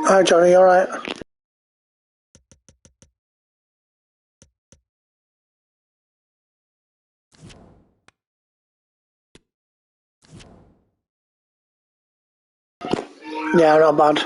Hi Johnny, you alright? Yeah, not bad.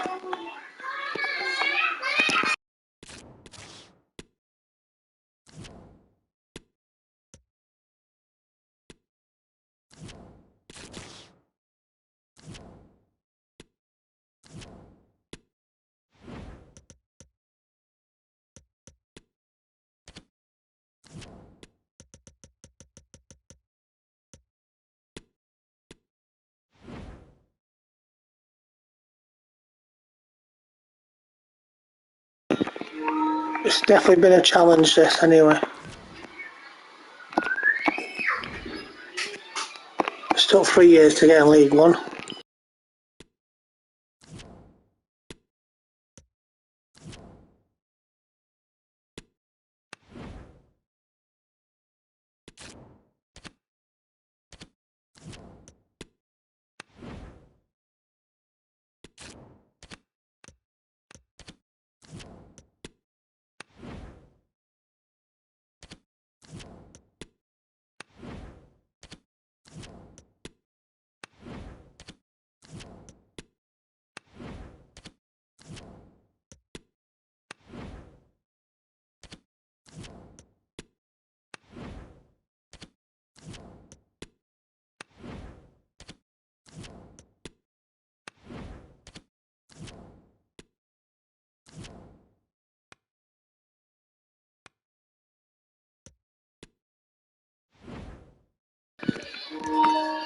It's definitely been a challenge this anyway. It's took 3 years to get in League One.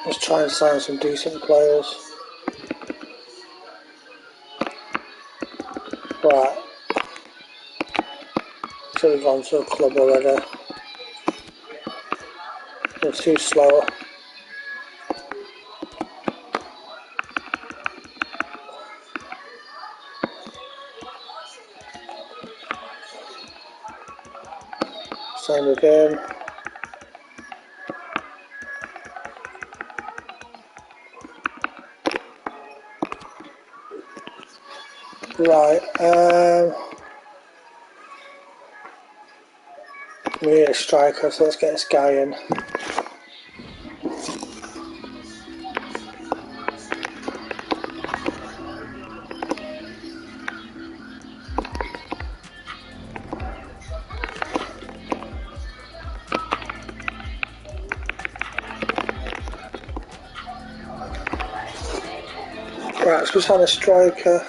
Let's try and sign some decent players. Right. So we've gone to a club already. They're too slow. Same again. Right, we need a striker, so let's get this guy in. Right, let's go sign a striker.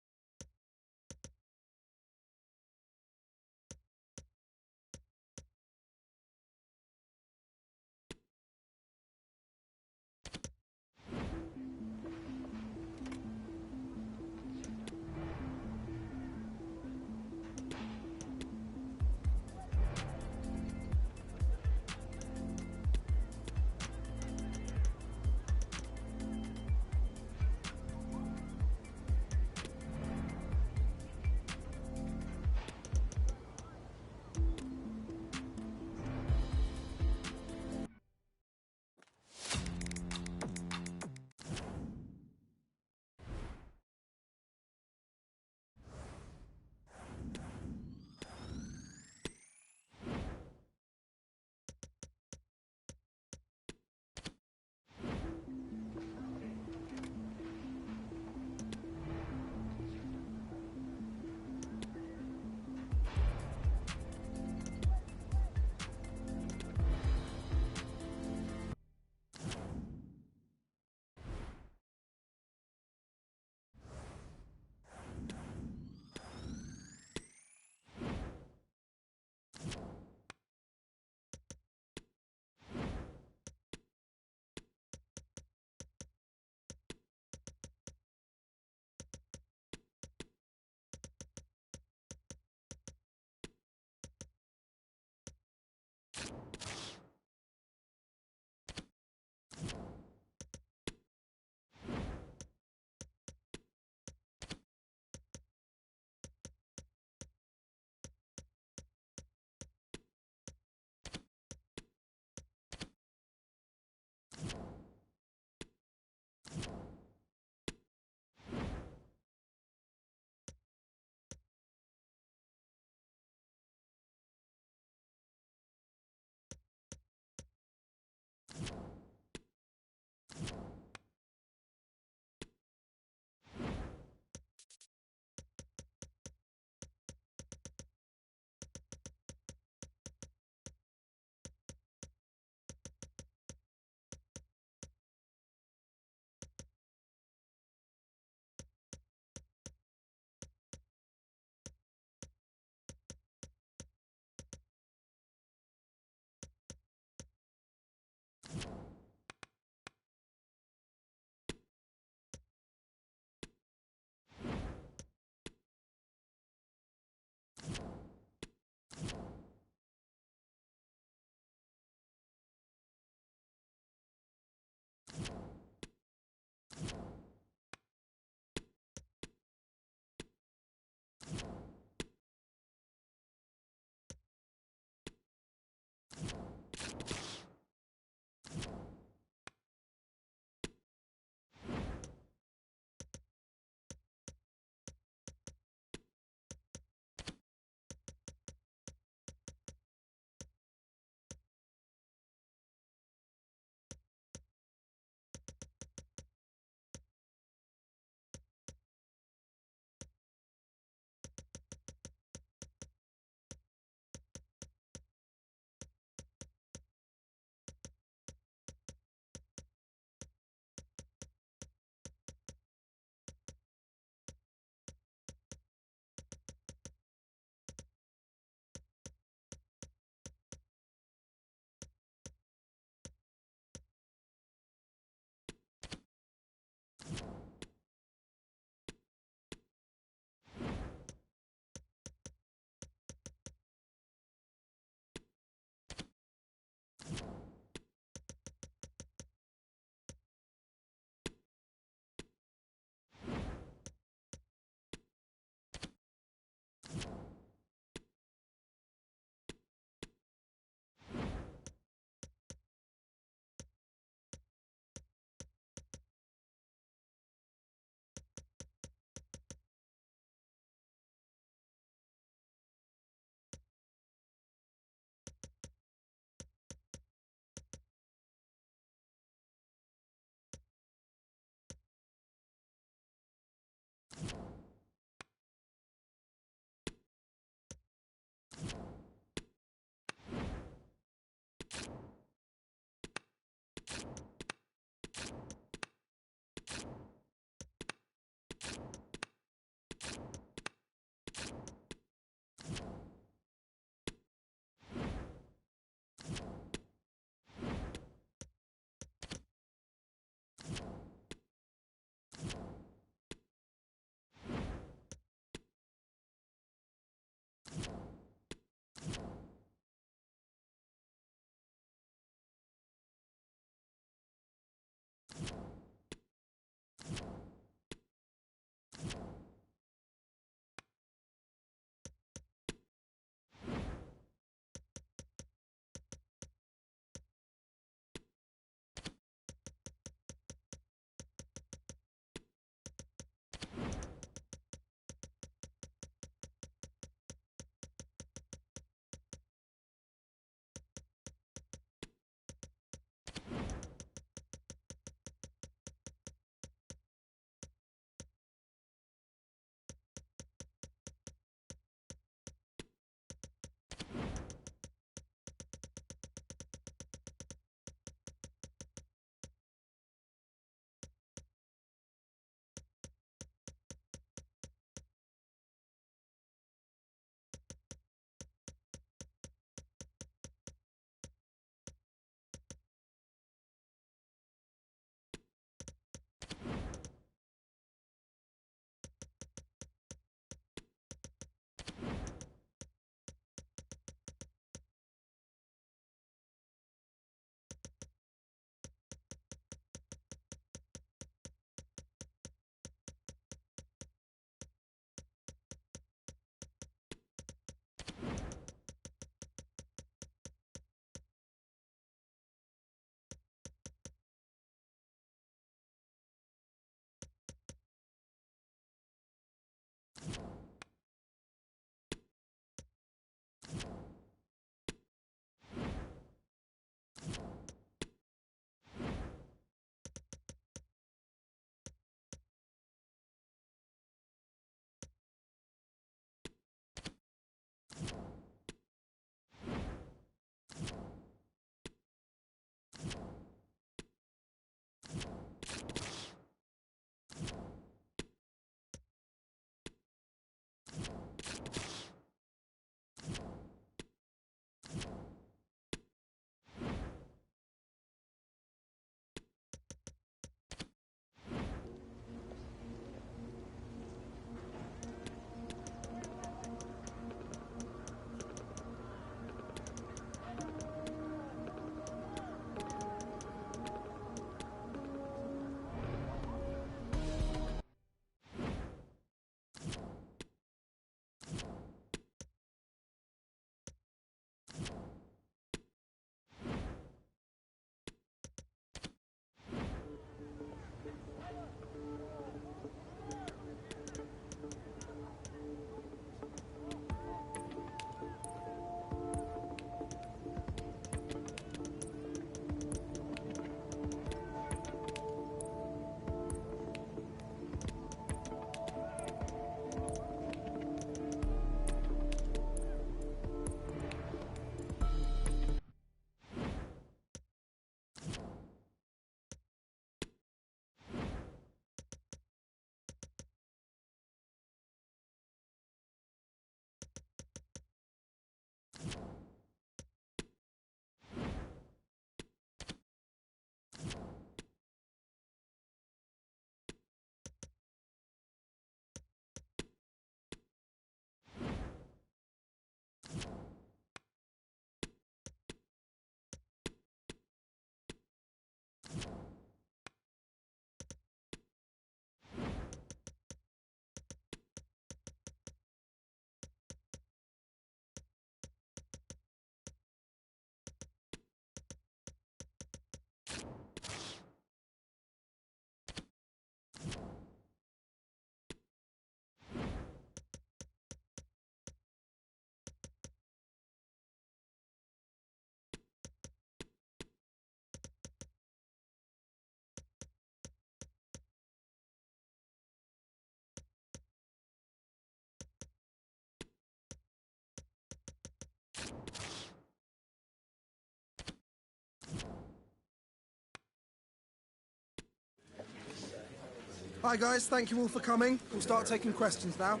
Hi guys, thank you all for coming. We'll start taking questions now.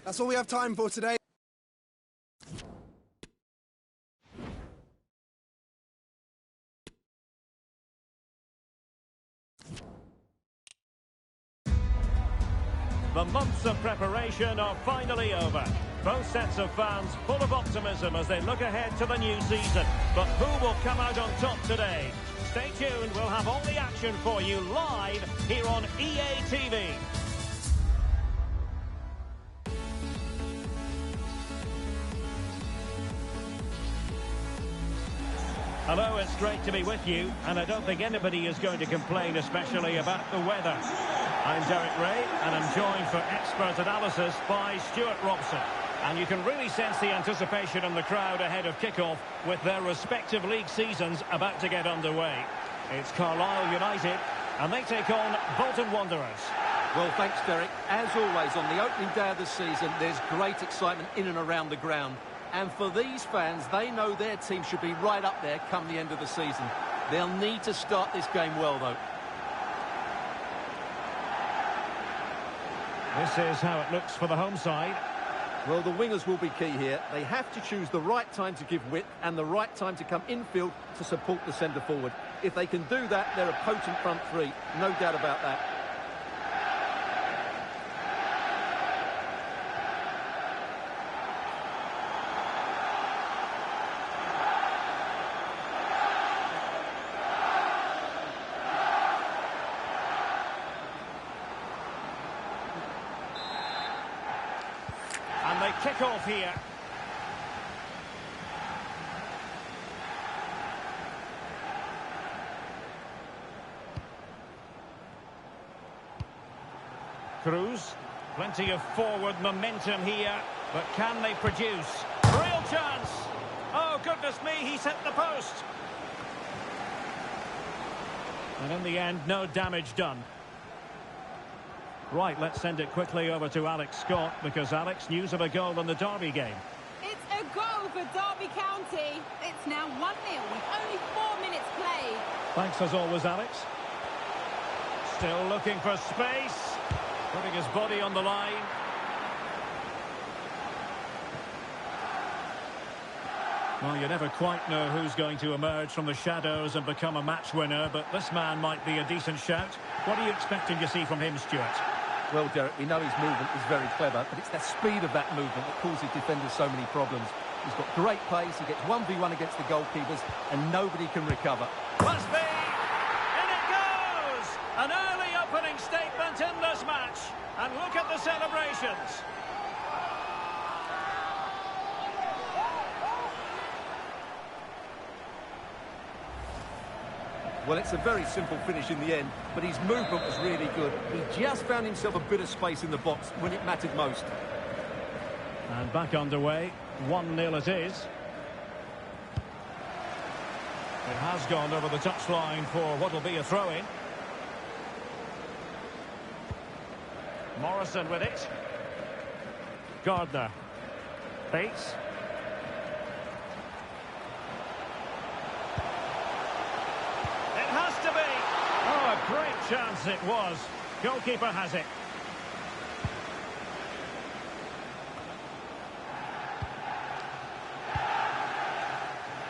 That's all we have time for today. The months of preparation are finally over. Both sets of fans full of optimism as they look ahead to the new season. But who will come out on top today? Stay tuned, we'll have all the action for you live here on EA TV. Hello, it's great to be with you, and I don't think anybody is going to complain, especially about the weather. I'm Derek Ray, and I'm joined for expert analysis by Stuart Robson. And you can really sense the anticipation in the crowd ahead of kickoff with their respective league seasons about to get underway. It's Carlisle United, and they take on Bolton Wanderers. Well, thanks, Derek. As always, on the opening day of the season, there's great excitement in and around the ground. And for these fans, they know their team should be right up there come the end of the season. They'll need to start this game well, though. This is how it looks for the home side. Well, the wingers will be key here. They have to choose the right time to give width and the right time to come infield to support the centre-forward. If they can do that, they're a potent front three. No doubt about that. And they kick off here. Cruz, plenty of forward momentum here, but can they produce? Real chance! Oh, goodness me, he's hit the post! And in the end, no damage done. Right, let's send it quickly over to Alex Scott, because Alex, news of a goal in the Derby game. It's a goal for Derby County. It's now 1-0 with only 4 minutes played. Thanks as always, Alex. Still looking for space, putting his body on the line. Well, you never quite know who's going to emerge from the shadows and become a match winner, but this man might be a decent shout. What are you expecting to see from him, Stuart? Well, Derek, we know his movement is very clever, but it's the speed of that movement that causes defenders so many problems. He's got great pace, he gets 1v1 against the goalkeepers, and nobody can recover. Must be! In it goes! An early opening statement in this match. And look at the celebrations. Well, it's a very simple finish in the end, but his movement was really good. He just found himself a bit of space in the box when it mattered most. And back underway, 1-0 it is. It has gone over the touchline for what will be a throw-in. Morrison with it. Gardner. Bates. It has to be. Oh, a great chance it was. Goalkeeper has it.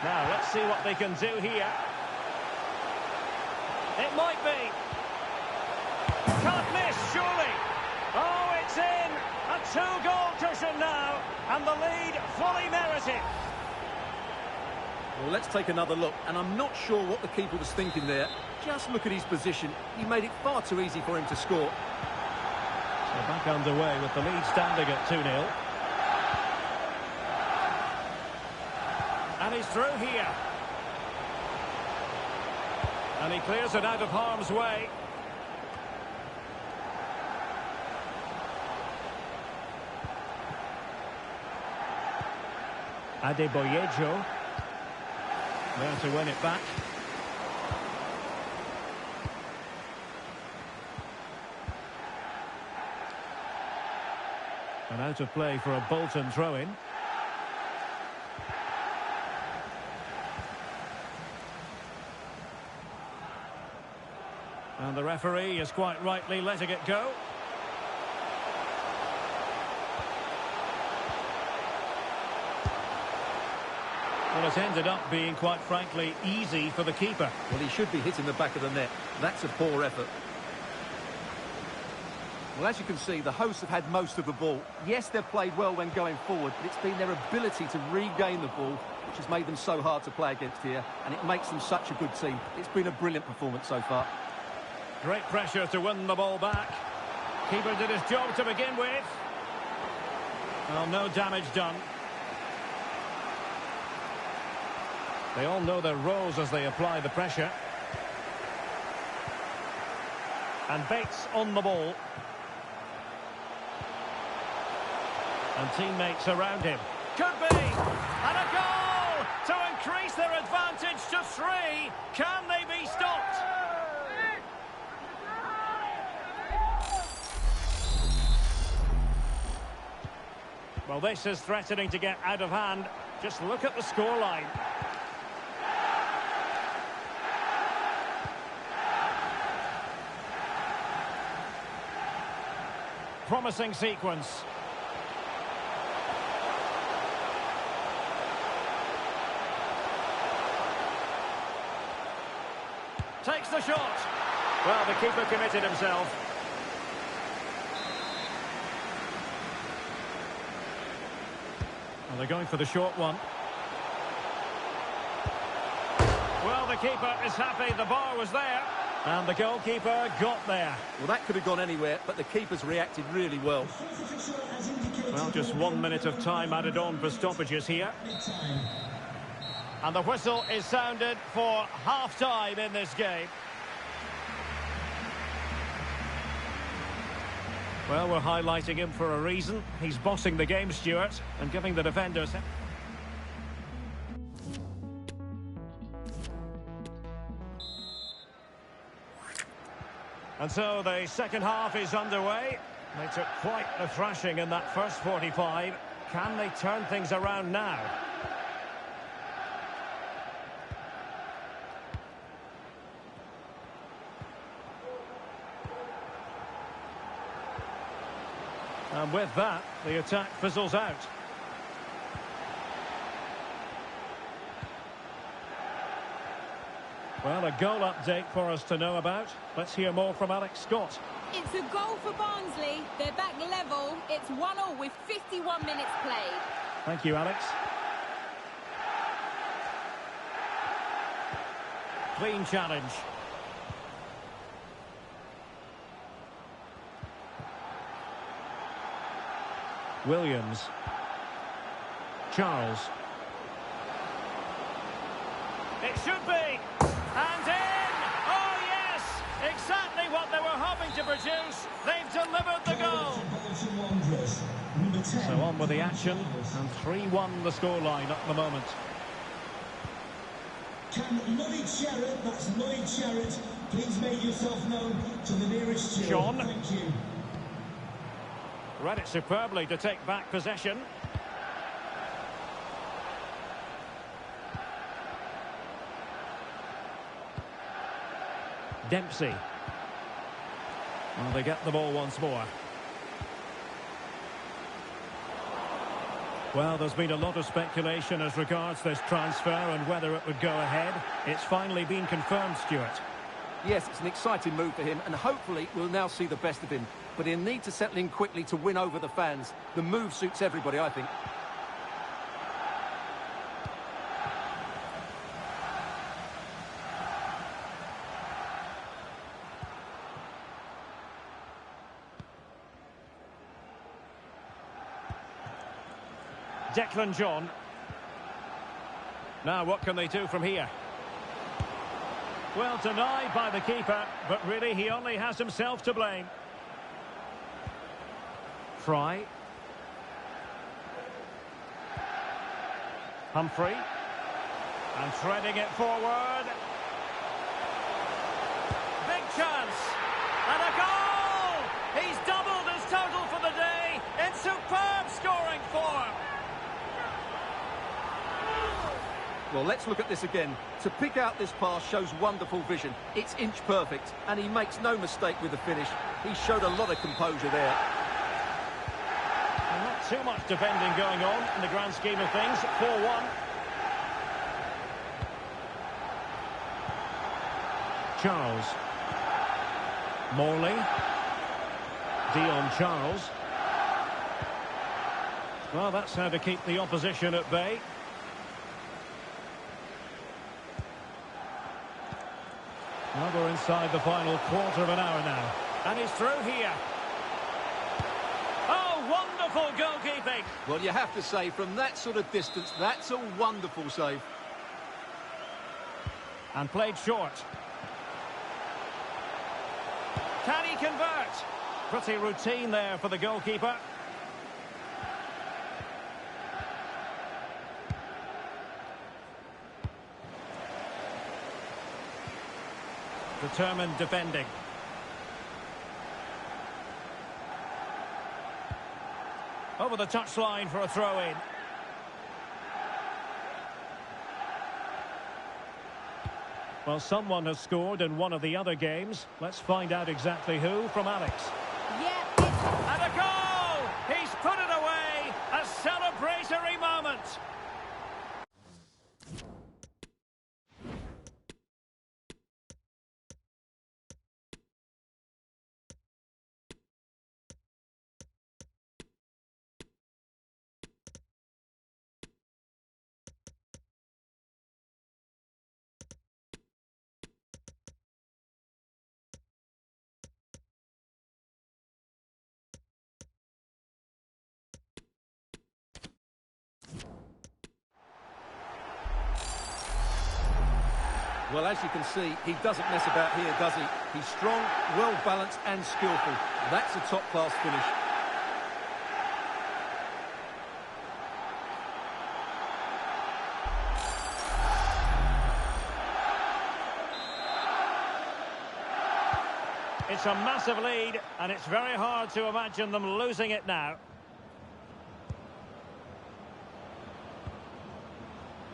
Now, let's see what they can do here. It might be. Can't miss, surely. Oh, it's in. A two-goal cushion now. And the lead fully merited. Well, let's take another look. And I'm not sure what the keeper was thinking there. Just look at his position. He made it far too easy for him to score. So back underway with the lead standing at 2-0. And he's through here. And he clears it out of harm's way. Adebayo. There to win it back. And out of play for a Bolton throw-in. And the referee is quite rightly letting it go. Well, it's ended up being, quite frankly, easy for the keeper. Well, he should be hitting the back of the net. That's a poor effort. Well, as you can see, the hosts have had most of the ball. Yes, they've played well when going forward, but it's been their ability to regain the ball which has made them so hard to play against here, and it makes them such a good team. It's been a brilliant performance so far. Great pressure to win the ball back. Keeper did his job to begin with. Well, no damage done. They all know their roles as they apply the pressure. And Bates on the ball. And teammates around him. Could be! And a goal! To increase their advantage to 3. Can they be stopped? Well, this is threatening to get out of hand. Just look at the scoreline. Promising sequence. Takes the shot. Well, the keeper committed himself. Well, they're going for the short one. Well, the keeper is happy. The bar was there. And the goalkeeper got there. Well, that could have gone anywhere, but the keeper's reacted really well. Well, just 1 minute of time added on for stoppages here. And the whistle is sounded for half-time in this game. Well, we're highlighting him for a reason. He's bossing the game, Stuart, and giving the defenders... And so the second half is underway. They took quite a thrashing in that first 45. Can they turn things around now? And with that, the attack fizzles out. Well, a goal update for us to know about. Let's hear more from Alex Scott. It's a goal for Barnsley. They're back level. It's 1-1 with 51 minutes played. Thank you, Alex. Clean challenge. Williams. Charles. It should be. And in! Oh, yes! Exactly what they were hoping to produce. They've delivered the goal. So on with the action. And 3-1 the scoreline at the moment. Can Lloyd Sherrod, that's Lloyd Sherrod, please make yourself known to the nearest steward. John. Thank you. Read it superbly to take back possession. Dempsey. Well, they get the ball once more. Well, there's been a lot of speculation as regards this transfer and whether it would go ahead. It's finally been confirmed, Stuart. Yes, it's an exciting move for him, and hopefully we'll now see the best of him. But he'll need to settle in quickly to win over the fans. The move suits everybody, I think. Declan John. Now, what can they do from here? Well, denied by the keeper, but really he only has himself to blame. Fry. Humphrey. And threading it forward. Big chance. And a goal! He's doubled his total for the day. It's Superb scoring form. Well, let's look at this again. To pick out this pass shows wonderful vision. It's inch perfect, and he makes no mistake with the finish. He showed a lot of composure there. And not too much defending going on in the grand scheme of things. 4-1. Charles. Morley. Dion Charles. Well, that's how to keep the opposition at bay. Well, we're inside the final quarter of an hour now. And he's through here. Oh, wonderful goalkeeping. Well, you have to say, from that sort of distance, that's a wonderful save. And played short. Can he convert? Pretty routine there for the goalkeeper. Determined defending. Over the touchline for a throw-in. Well, someone has scored in one of the other games. Let's find out exactly who from Alex. Yeah, And a goal! He's put it away! A celebratory moment! Well, as you can see, he doesn't mess about here, does he? He's strong, well-balanced and skillful. That's a top-class finish. It's a massive lead, and it's very hard to imagine them losing it now.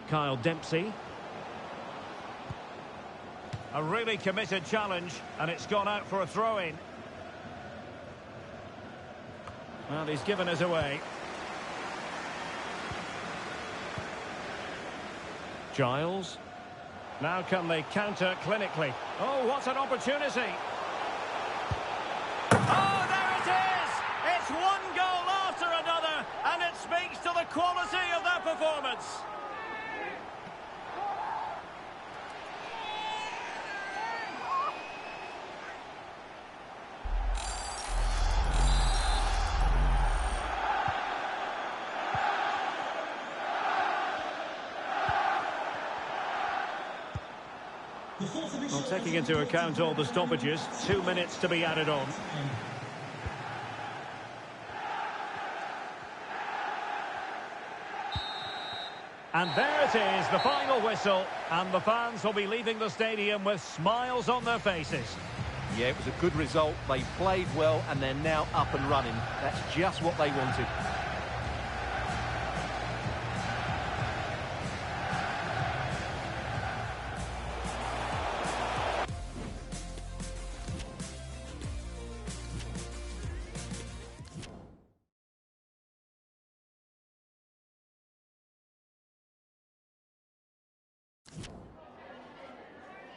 Kyle Dempsey. A really committed challenge, and it's gone out for a throw-in. Well, he's given us away. Giles. Now can they counter clinically? Oh, what an opportunity! Oh, there it is! It's one goal after another, and it speaks to the quality of their performance. Well, taking into account all the stoppages, 2 minutes to be added on. And there it is, the final whistle, and the fans will be leaving the stadium with smiles on their faces. Yeah, it was a good result. They played well, and they're now up and running. That's just what they wanted.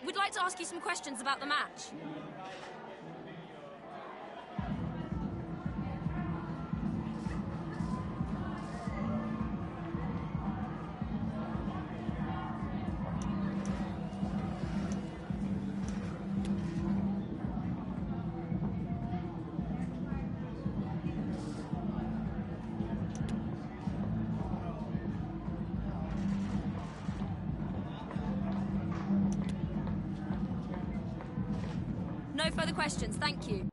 We'd like to ask you some questions about the match. No further questions, thank you.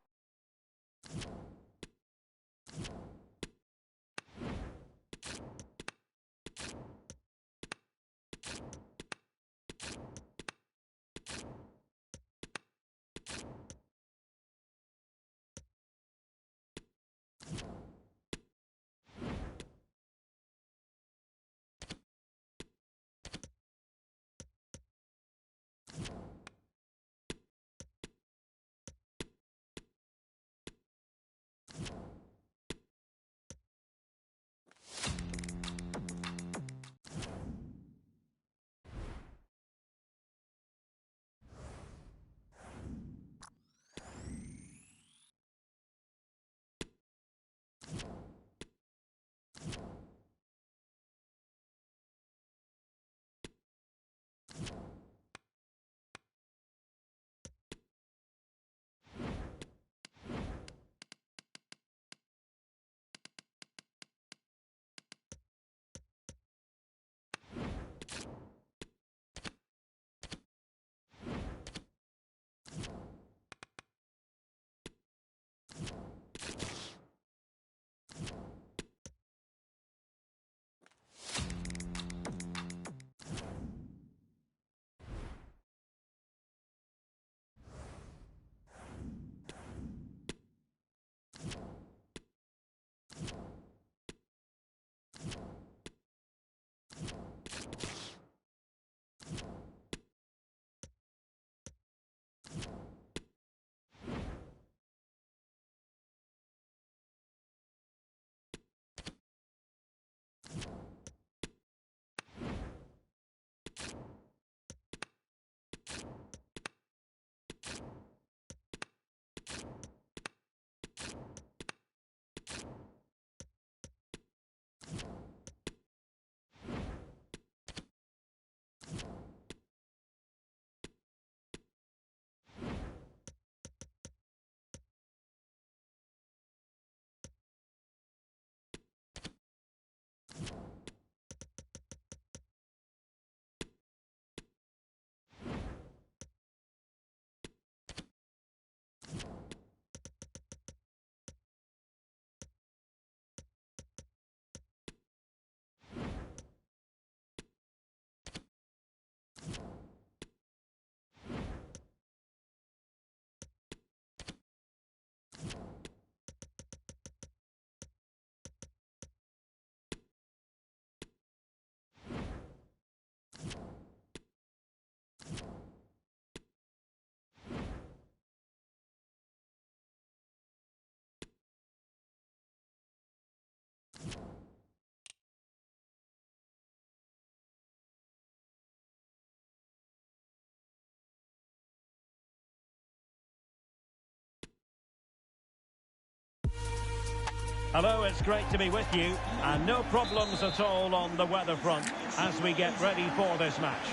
Hello, it's great to be with you, and no problems at all on the weather front as we get ready for this match.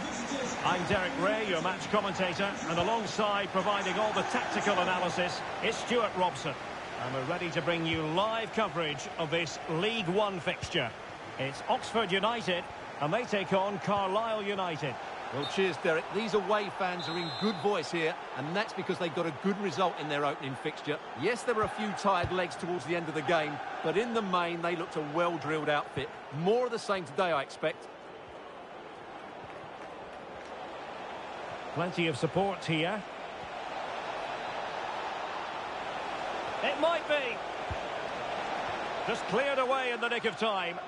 I'm Derek Ray, your match commentator, and alongside providing all the tactical analysis is Stuart Robson. And we're ready to bring you live coverage of this League One fixture. It's Oxford United, and they take on Carlisle United. Well, cheers, Derek. These away fans are in good voice here, and that's because they got a good result in their opening fixture. Yes, there were a few tired legs towards the end of the game, but in the main, they looked a well-drilled outfit. More of the same today, I expect. Plenty of support here. It might be. Just cleared away in the nick of time.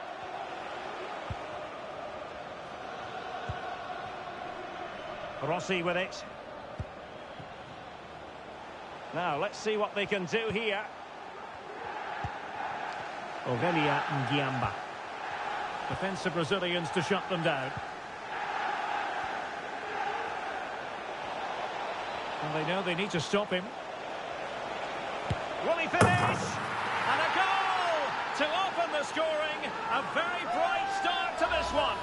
Rossi with it. Now, let's see what they can do here. Ovelia Ngiamba. Defensive Brazilians to shut them down. And they know they need to stop him. Will he finish? And a goal to open the scoring. A very bright start to this one.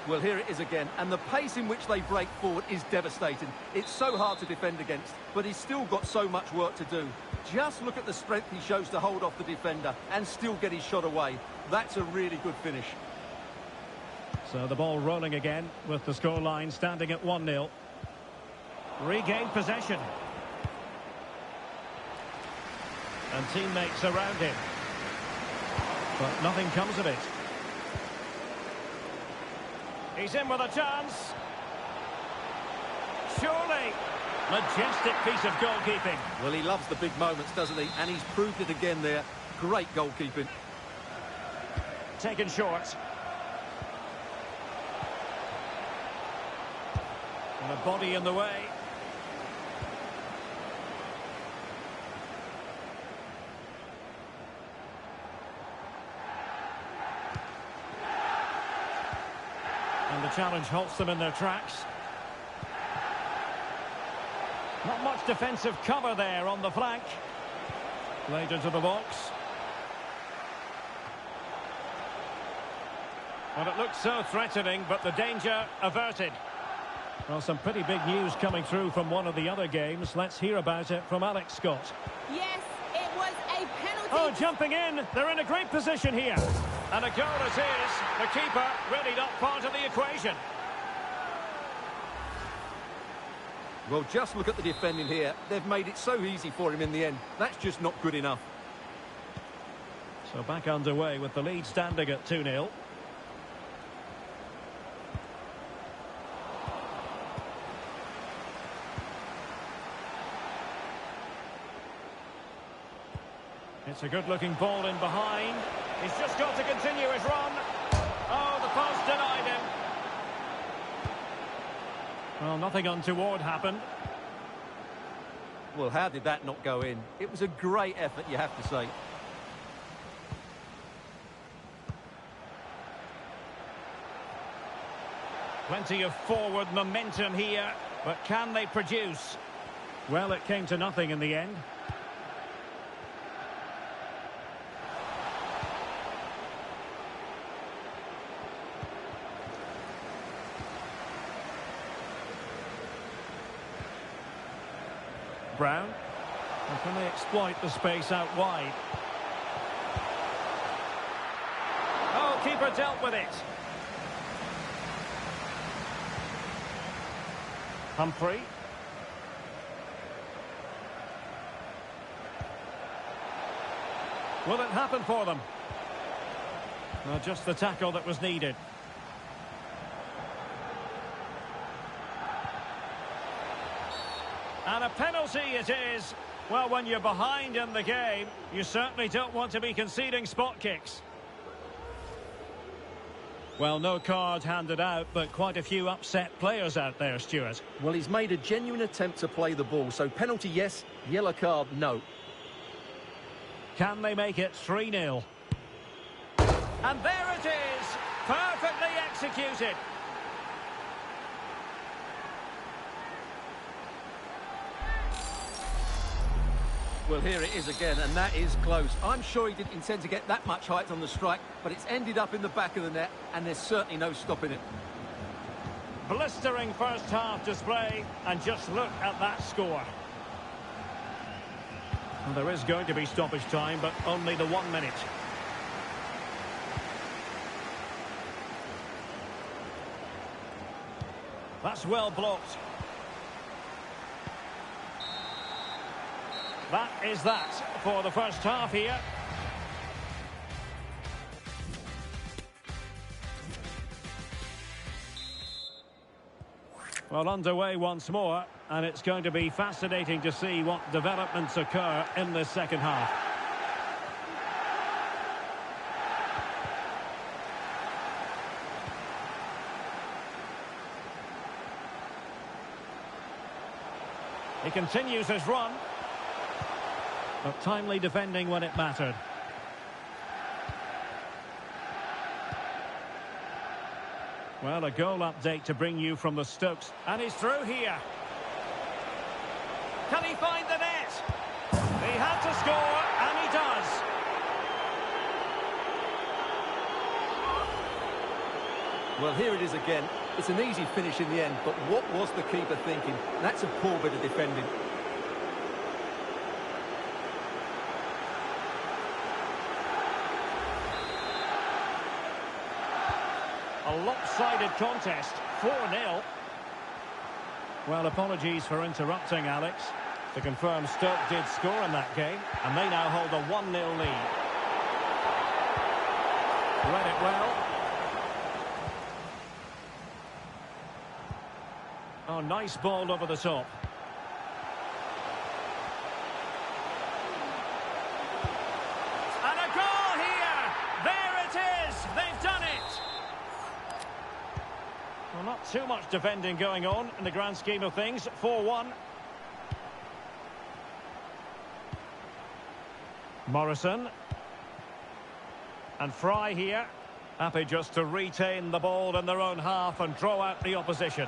Well, here it is again, and the pace in which they break forward is devastating. It's so hard to defend against, but he's still got so much work to do. Just look at the strength he shows to hold off the defender and still get his shot away. That's a really good finish. So the ball rolling again with the scoreline standing at 1-0. Regained possession. And teammates around him. But nothing comes of it. He's in with a chance. Surely. Majestic piece of goalkeeping. Well, he loves the big moments, doesn't he? And he's proved it again there. Great goalkeeping. Taken short. And a body in the way. And the challenge halts them in their tracks. Not much defensive cover there on the flank. Played into the box. And it looked so threatening, but the danger averted. Well, some pretty big news coming through from one of the other games. Let's hear about it from Alex Scott. Yes, it was a penalty. Oh, jumping in. They're in a great position here. And a goal it is. The keeper really not part of the equation. Well, just look at the defending here. They've made it so easy for him in the end. That's just not good enough. So back underway with the lead standing at 2-0. It's a good-looking ball in behind. He's just got to continue his run. Oh, the post denied him. Well, nothing untoward happened. Well, how did that not go in? It was a great effort, you have to say. Plenty of forward momentum here, but can they produce? Well, it came to nothing in the end. Brown. And can they exploit the space out wide? Oh, keeper dealt with it. Humphrey. Will it happen for them? No, just the tackle that was needed. And a penalty it is. Well, when you're behind in the game, you certainly don't want to be conceding spot kicks. Well, no card handed out, but quite a few upset players out there, Stuart. Well, he's made a genuine attempt to play the ball, so penalty yes, yellow card no. Can they make it 3-0? And there it is, perfectly executed. Well, here it is again, and that is close. I'm sure he didn't intend to get that much height on the strike, but it's ended up in the back of the net, and there's certainly no stopping it. Blistering first half display, and just look at that score. Well, there is going to be stoppage time, but only the 1 minute. That's well blocked. That is that for the first half here. Well, underway once more, and it's going to be fascinating to see what developments occur in the second half. He continues his run, but timely defending when it mattered. Well, a goal update to bring you from the Stokes. And he's through here. Can he find the net? He had to score, and he does. Well, here it is again. It's an easy finish in the end, but what was the keeper thinking? That's a poor bit of defending. A lopsided contest, 4-0. Well, apologies for interrupting, Alex. To confirm, Stoke did score in that game, and they now hold a 1-0 lead. Read it well. Oh, nice ball over the top. And a goal here! There it is! They've done it! Well, not too much defending going on in the grand scheme of things. 4-1. Morrison. And Fry here. Happy just to retain the ball in their own half and draw out the opposition.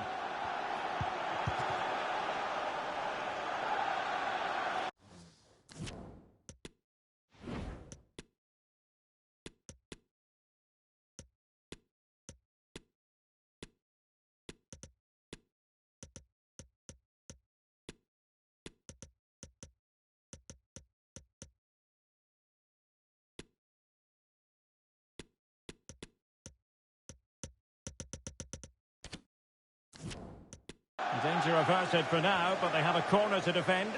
Danger averted for now, but they have a corner to defend.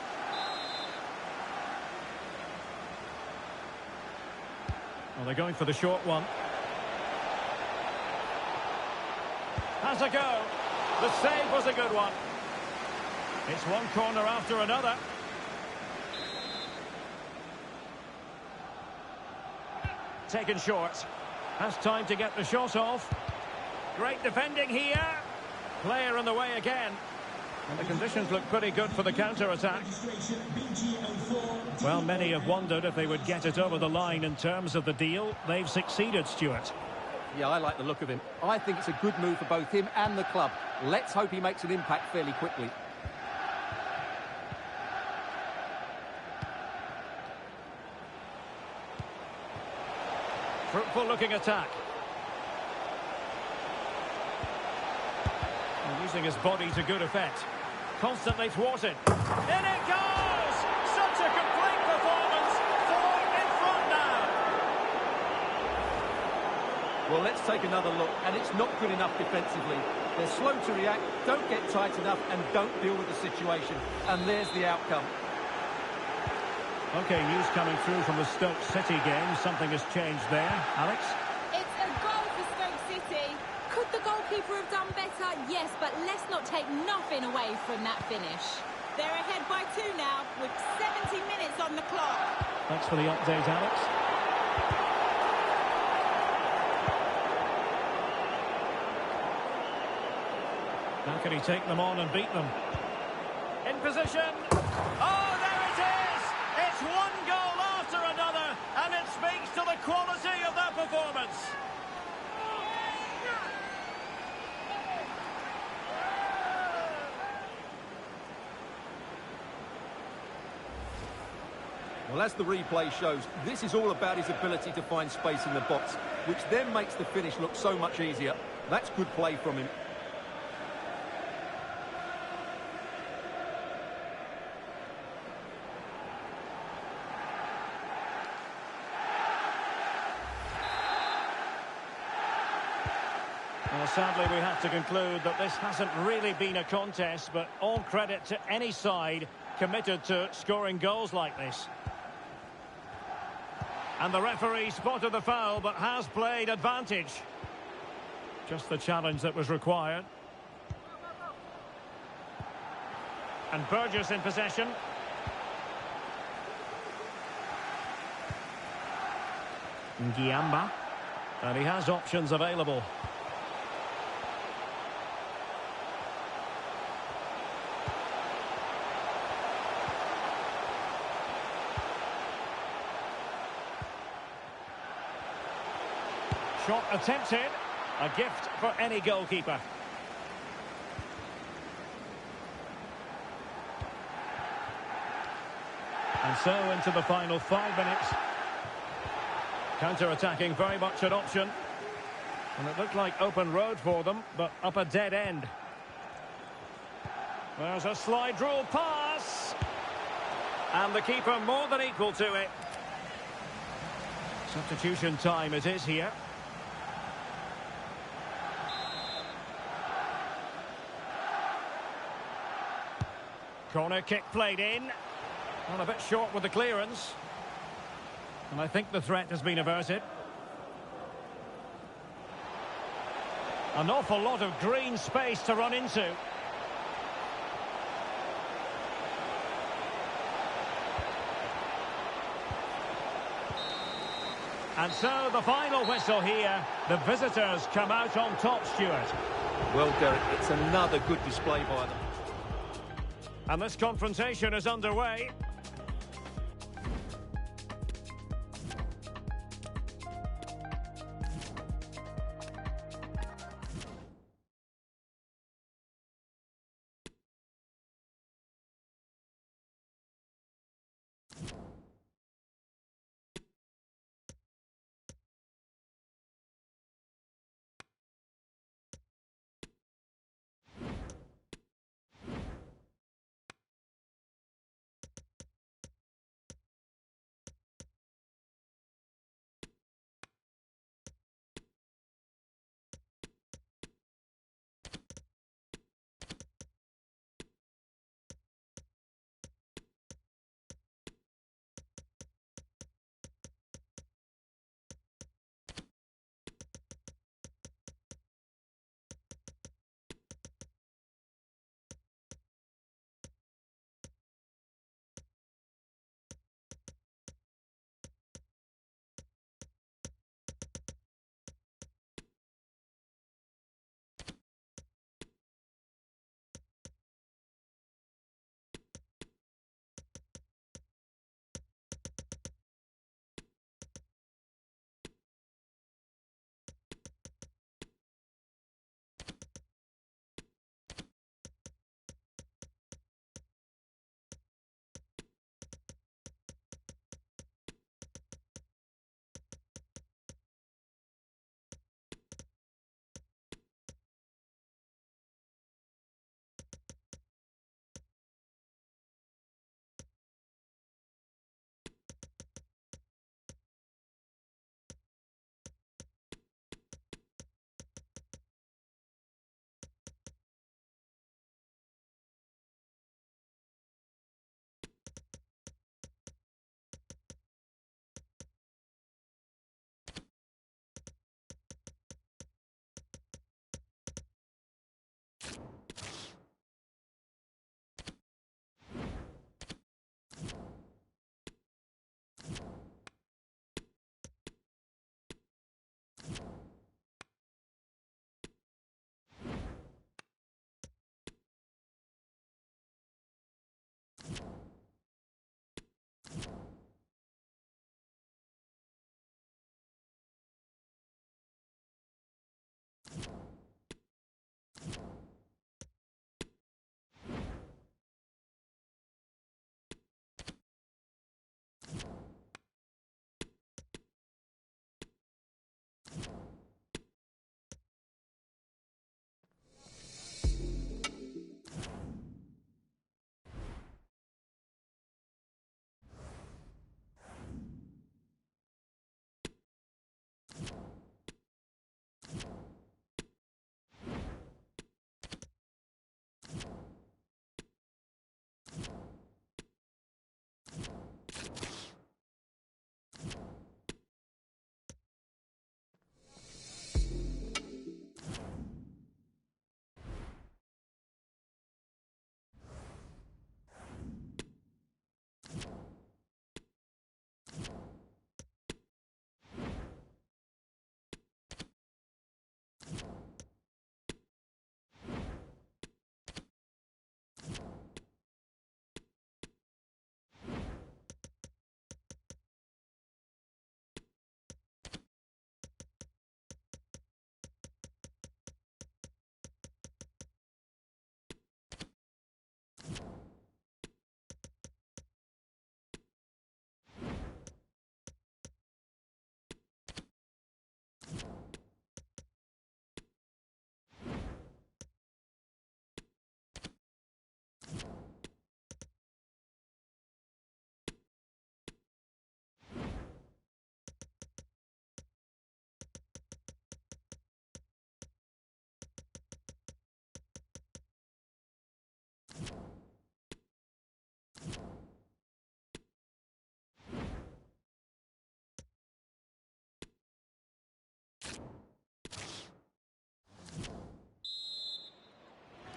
Well, they're going for the short one. Has a go. The save was a good one. It's one corner after another. Taken short. Has time to get the shot off. Great defending here. Player on the way again. And the conditions look pretty good for the counter-attack. Well, many have wondered if they would get it over the line in terms of the deal. They've succeeded, Stuart. Yeah, I like the look of him. I think it's a good move for both him and the club. Let's hope he makes an impact fairly quickly. Fruitful looking attack. And using his body to good effect. Constantly thwarted. In it goes! Such a complete performance. 4 in front now. Well, let's take another look, and it's not good enough defensively. They're slow to react, don't get tight enough, and don't deal with the situation. And there's the outcome. OK, news coming through from the Stoke City game. Something has changed there. Alex? It's a goal for Stoke City. Could the goalkeeper have done better? Yes, but let's not take nothing away from that finish. They're ahead by 2 now, with 70 minutes on the clock. Thanks for the update, Alex. How can he take them on and beat them? In position. Oh, there it is! It's one goal after another, and it speaks to the quality of that performance. Well, as the replay shows, this is all about his ability to find space in the box, which then makes the finish look so much easier. That's good play from him. Well, sadly, we have to conclude that this hasn't really been a contest, but all credit to any side committed to scoring goals like this. And the referee spotted the foul, but has played advantage. Just the challenge that was required. And Burgess in possession. Ngiamba. And he has options available. Shot attempted. A gift for any goalkeeper. And so into the final 5 minutes. Counter-attacking, very much an option. And it looked like open road for them, but up a dead end. There's a slide rule pass. And the keeper more than equal to it. Substitution time it is here. Corner kick played in. Well, a bit short with the clearance. And I think the threat has been averted. An awful lot of green space to run into. And so the final whistle here. The visitors come out on top, Stuart. Well, Derek, it's another good display by them. And this confrontation is underway.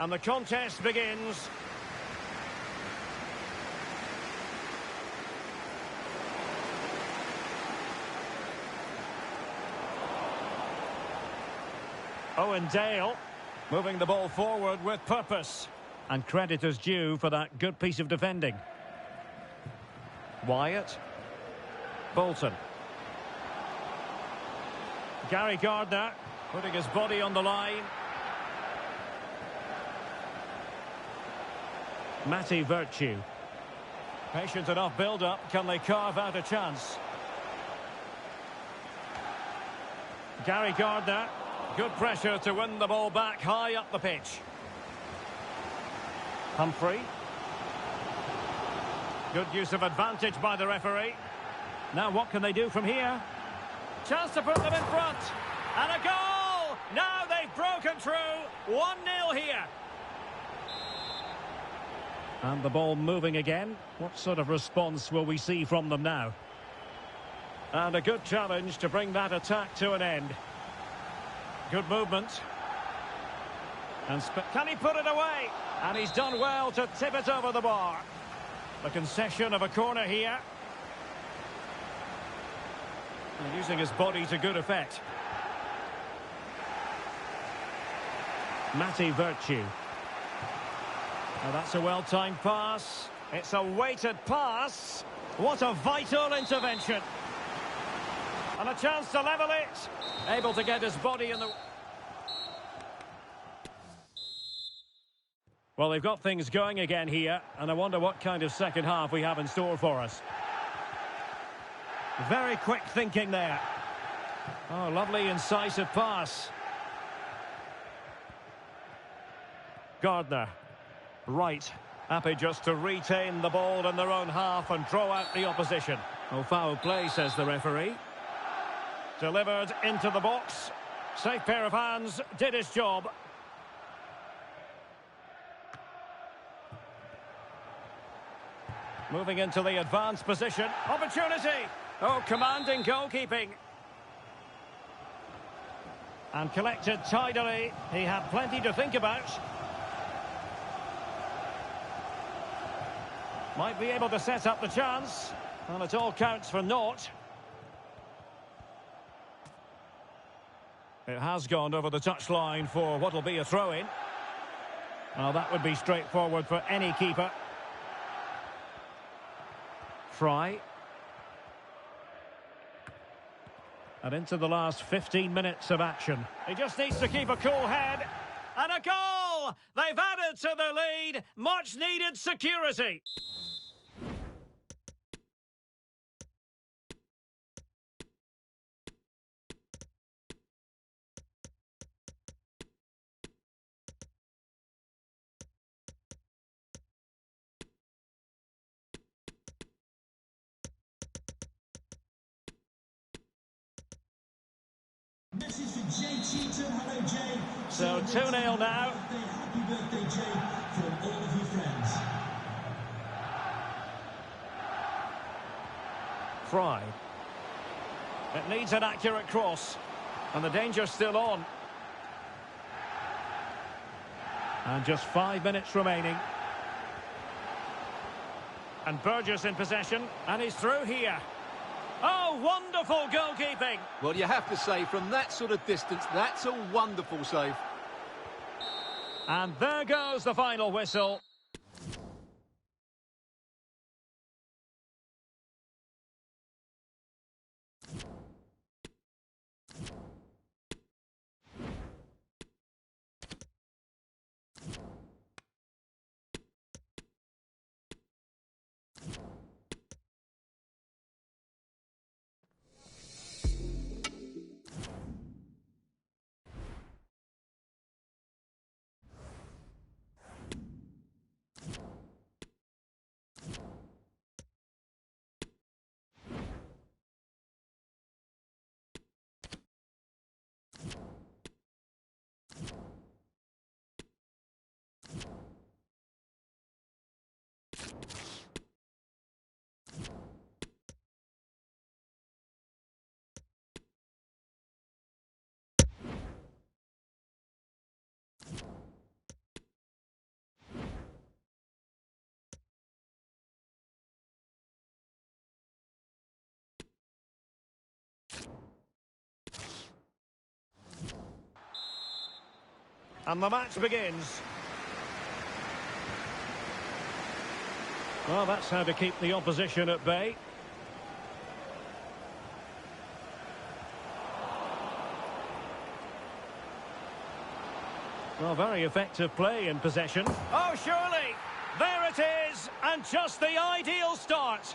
And the contest begins. Owen Dale moving the ball forward with purpose. And credit is due for that good piece of defending. Wyatt. Bolton. Gary Gardner putting his body on the line. Matty Virtue. Patient enough build-up. Can they carve out a chance? Gary Gardner. Good pressure to win the ball back high up the pitch. Humphrey. Good use of advantage by the referee. Now what can they do from here? Chance to put them in front. And a goal! Now they've broken through. 1-0 here. And the ball moving again. What sort of response will we see from them now? And a good challenge to bring that attack to an end. Good movement. And can he put it away? And he's done well to tip it over the bar. The concession of a corner here. And using his body to good effect. Matty Virtue. Now that's a well-timed pass. It's a weighted pass. What a vital intervention. And a chance to level it. Able to get his body in the... Well, they've got things going again here, and I wonder what kind of second half we have in store for us. Very quick thinking there. Oh, lovely incisive pass. Gardner. Right. Happy just to retain the ball in their own half and draw out the opposition. Oh, foul play, says the referee. Delivered into the box. Safe pair of hands, did his job. Moving into the advanced position. Opportunity! Oh, commanding goalkeeping. And collected tidily. He had plenty to think about. Might be able to set up the chance. And it all counts for naught. It has gone over the touchline for what will be a throw-in. Well, that would be straightforward for any keeper. Fry. And into the last 15 minutes of action. He just needs to keep a cool head. And a goal! They've added to the lead. Much needed security. Message for Jay Cheatham. Hello, Jay. So 2-0 now. Happy birthday, Jay, from all of your friends. Fry. It needs an accurate cross. And the danger's still on. And just 5 minutes remaining. And Burgess in possession. And he's through here. Oh, wonderful goalkeeping. Well, you have to say, from that sort of distance, that's a wonderful save. And there goes the final whistle. And the match begins. Well, that's how to keep the opposition at bay. Well, very effective play in possession. Oh, surely! There it is! And just the ideal start.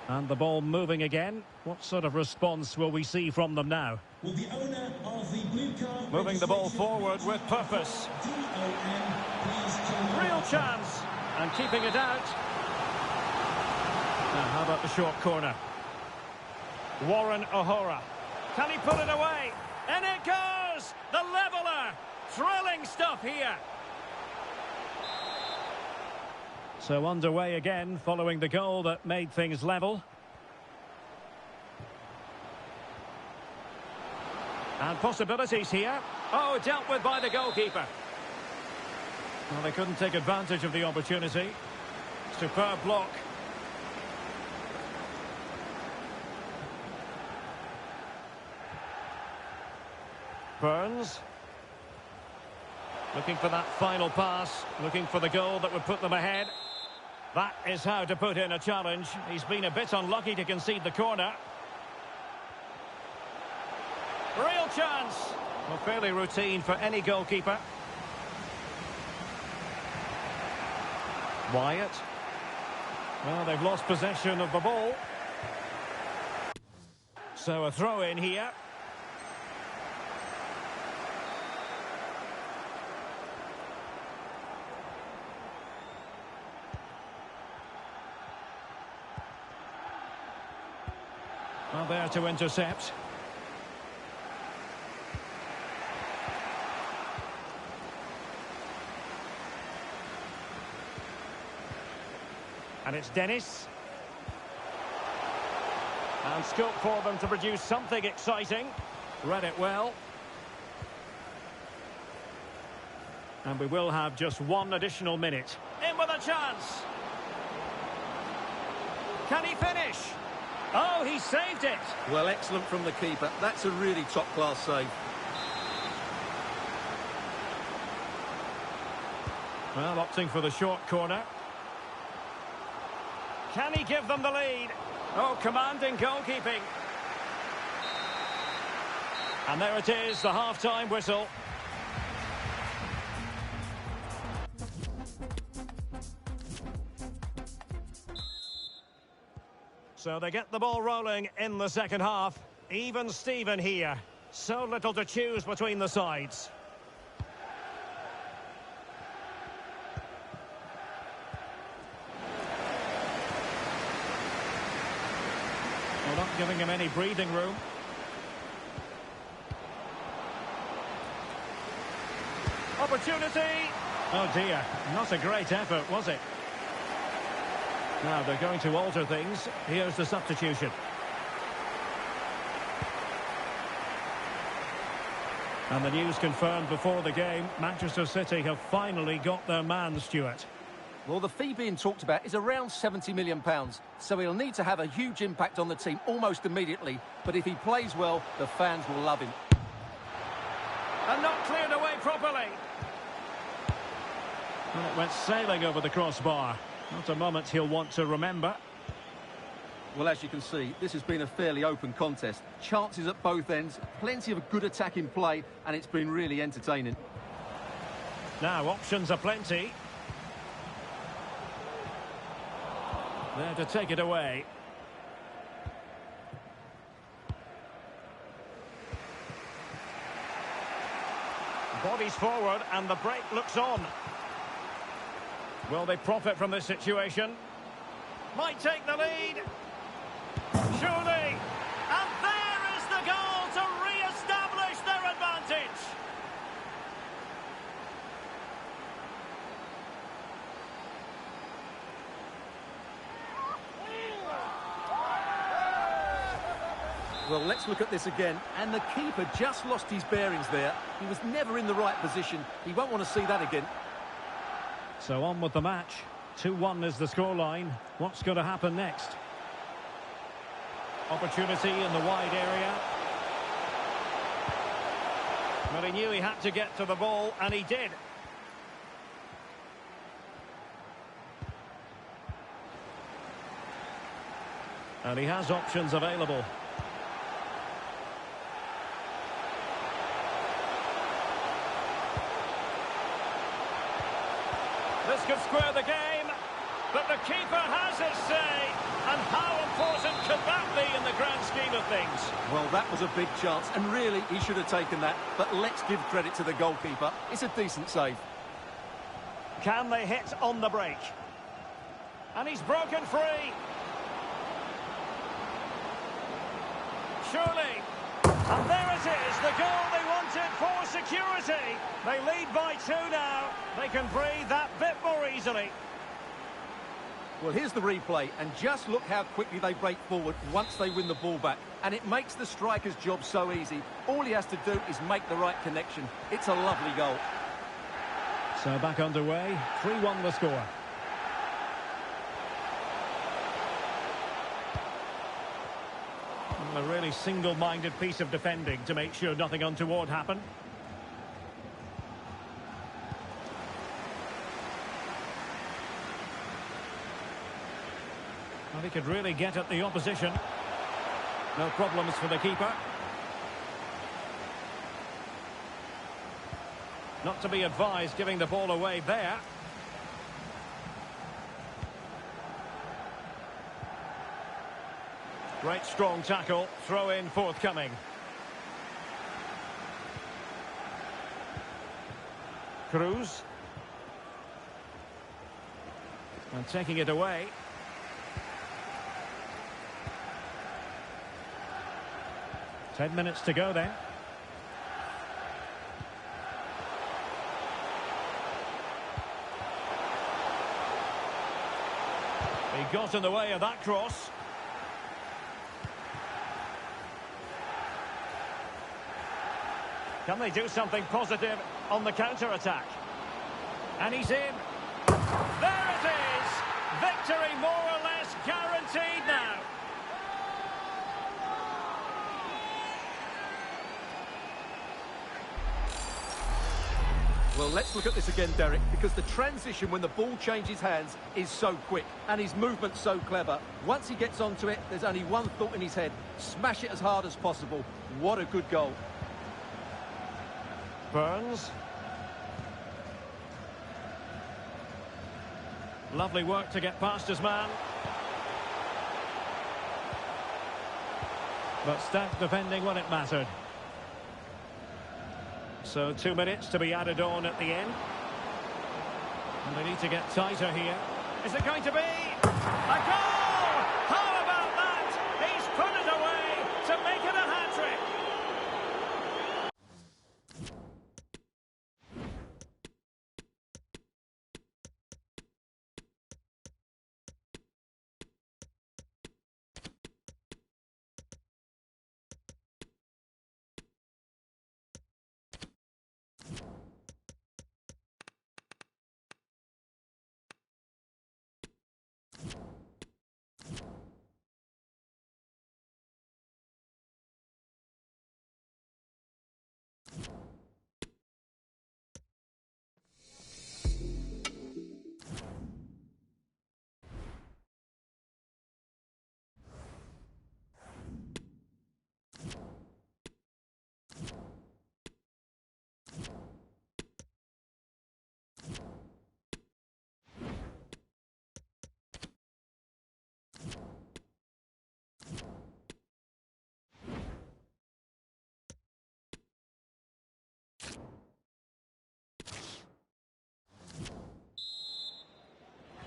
And the ball moving again. What sort of response will we see from them now? Will the owner of the blue car moving the ball forward with purpose. Real chance. And keeping it out. Now, how about the short corner? Warren O'Hara. Can he put it away? And it goes! The leveller! Thrilling stuff here. So underway again following the goal that made things level. And possibilities here. Oh, dealt with by the goalkeeper. Well, they couldn't take advantage of the opportunity. Superb block. Burns. Looking for that final pass. Looking for the goal that would put them ahead. That is how to put in a challenge. He's been a bit unlucky to concede the corner. Real chance. Well, fairly routine for any goalkeeper. Wyatt. Well, they've lost possession of the ball. So a throw in here. Well, there to intercept. And it's Dennis. And scope for them to produce something exciting. Read it well. And we will have just one additional minute. In with a chance. Can he finish? Oh, he saved it. Well, excellent from the keeper. That's a really top-class save. Well, opting for the short corner. Can he give them the lead? Oh, commanding goalkeeping. And there it is, the half-time whistle. So they get the ball rolling in the second half. Even Steven here. So little to choose between the sides. Well, not giving him any breathing room. Opportunity. Oh dear, not a great effort, was it? Now they're going to alter things. Here's the substitution. And the news confirmed before the game, Manchester City have finally got their man, Stuart. Well, the fee being talked about is around £70 million, so he'll need to have a huge impact on the team almost immediately. But if he plays well, the fans will love him. And not cleared away properly. And it went sailing over the crossbar. Not a moment he'll want to remember. Well, as you can see, this has been a fairly open contest. Chances at both ends, plenty of good attacking play, and it's been really entertaining. Now, options are plenty. There to take it away. Bodies forward, and the break looks on. Will they profit from this situation? Might take the lead. Surely. And there is the goal to re-establish their advantage. Well, let's look at this again. And the keeper just lost his bearings there. He was never in the right position. He won't want to see that again. So on with the match. 2-1 is the scoreline. What's going to happen next? Opportunity in the wide area. Well, he knew he had to get to the ball, and he did. And he has options available. This could square the game, but the keeper has his say. And how important could that be in the grand scheme of things? Well, that was a big chance, and really, he should have taken that. But let's give credit to the goalkeeper. It's a decent save. Can they hit on the break? And he's broken free. Surely. And there it is, the goal they wanted for security. They lead by 2 now. They can breathe that bit more easily. Well, here's the replay, and just look how quickly they break forward once they win the ball back. And it makes the striker's job so easy. All he has to do is make the right connection. It's a lovely goal. So back underway, 3-1 the score. A really single-minded piece of defending to make sure nothing untoward happened. Well, he could really get at the opposition. No problems for the keeper. Not to be advised giving the ball away there. Great strong tackle, throw in forthcoming. Cruz. And taking it away. Ten minutes to go then. He got in the way of that cross. Can they do something positive on the counter-attack? And he's in. There it is! Victory more or less guaranteed now. Well, let's look at this again, Derek, because the transition when the ball changes hands is so quick and his movement's so clever. Once he gets onto it, there's only one thought in his head. Smash it as hard as possible. What a good goal. Burns. Lovely work to get past his man. But stacked defending when it mattered. So 2 minutes to be added on at the end. And they need to get tighter here. Is it going to be a goal? How about that? He's put it away to make it a hat-trick.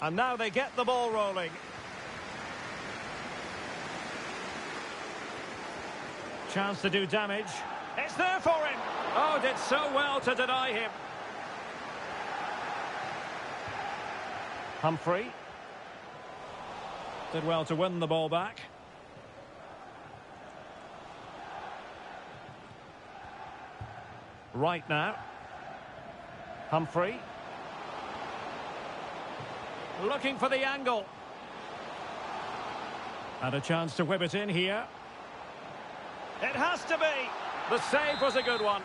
And now they get the ball rolling. Chance to do damage. It's there for him. Oh, did so well to deny him. Humphrey. Did well to win the ball back. Right now. Humphrey. Looking for the angle. And a chance to whip it in here. It has to be. The save was a good one.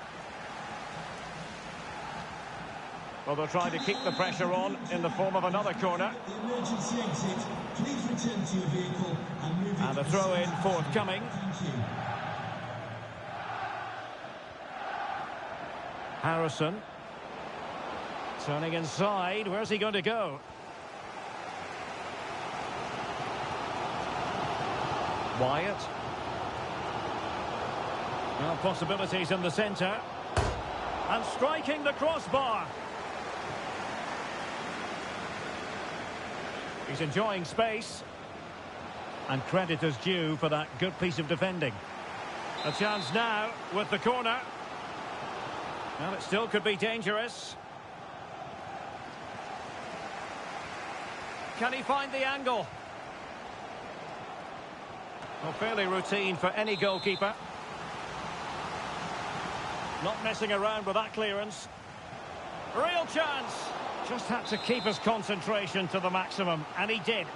Well, they'll try to keep the pressure on in the form of another corner. The emergency exit. Please return to your vehicle and move And a throw-in forthcoming. Thank you. Harrison. Turning inside. Where's he going to go? Wyatt. Well, possibilities in the centre. And striking the crossbar. He's enjoying space. And credit is due for that good piece of defending. A chance now with the corner. Well, it still could be dangerous. Can he find the angle? Well, fairly routine for any goalkeeper. Not messing around with that clearance. Real chance. Just had to keep his concentration to the maximum, and he did.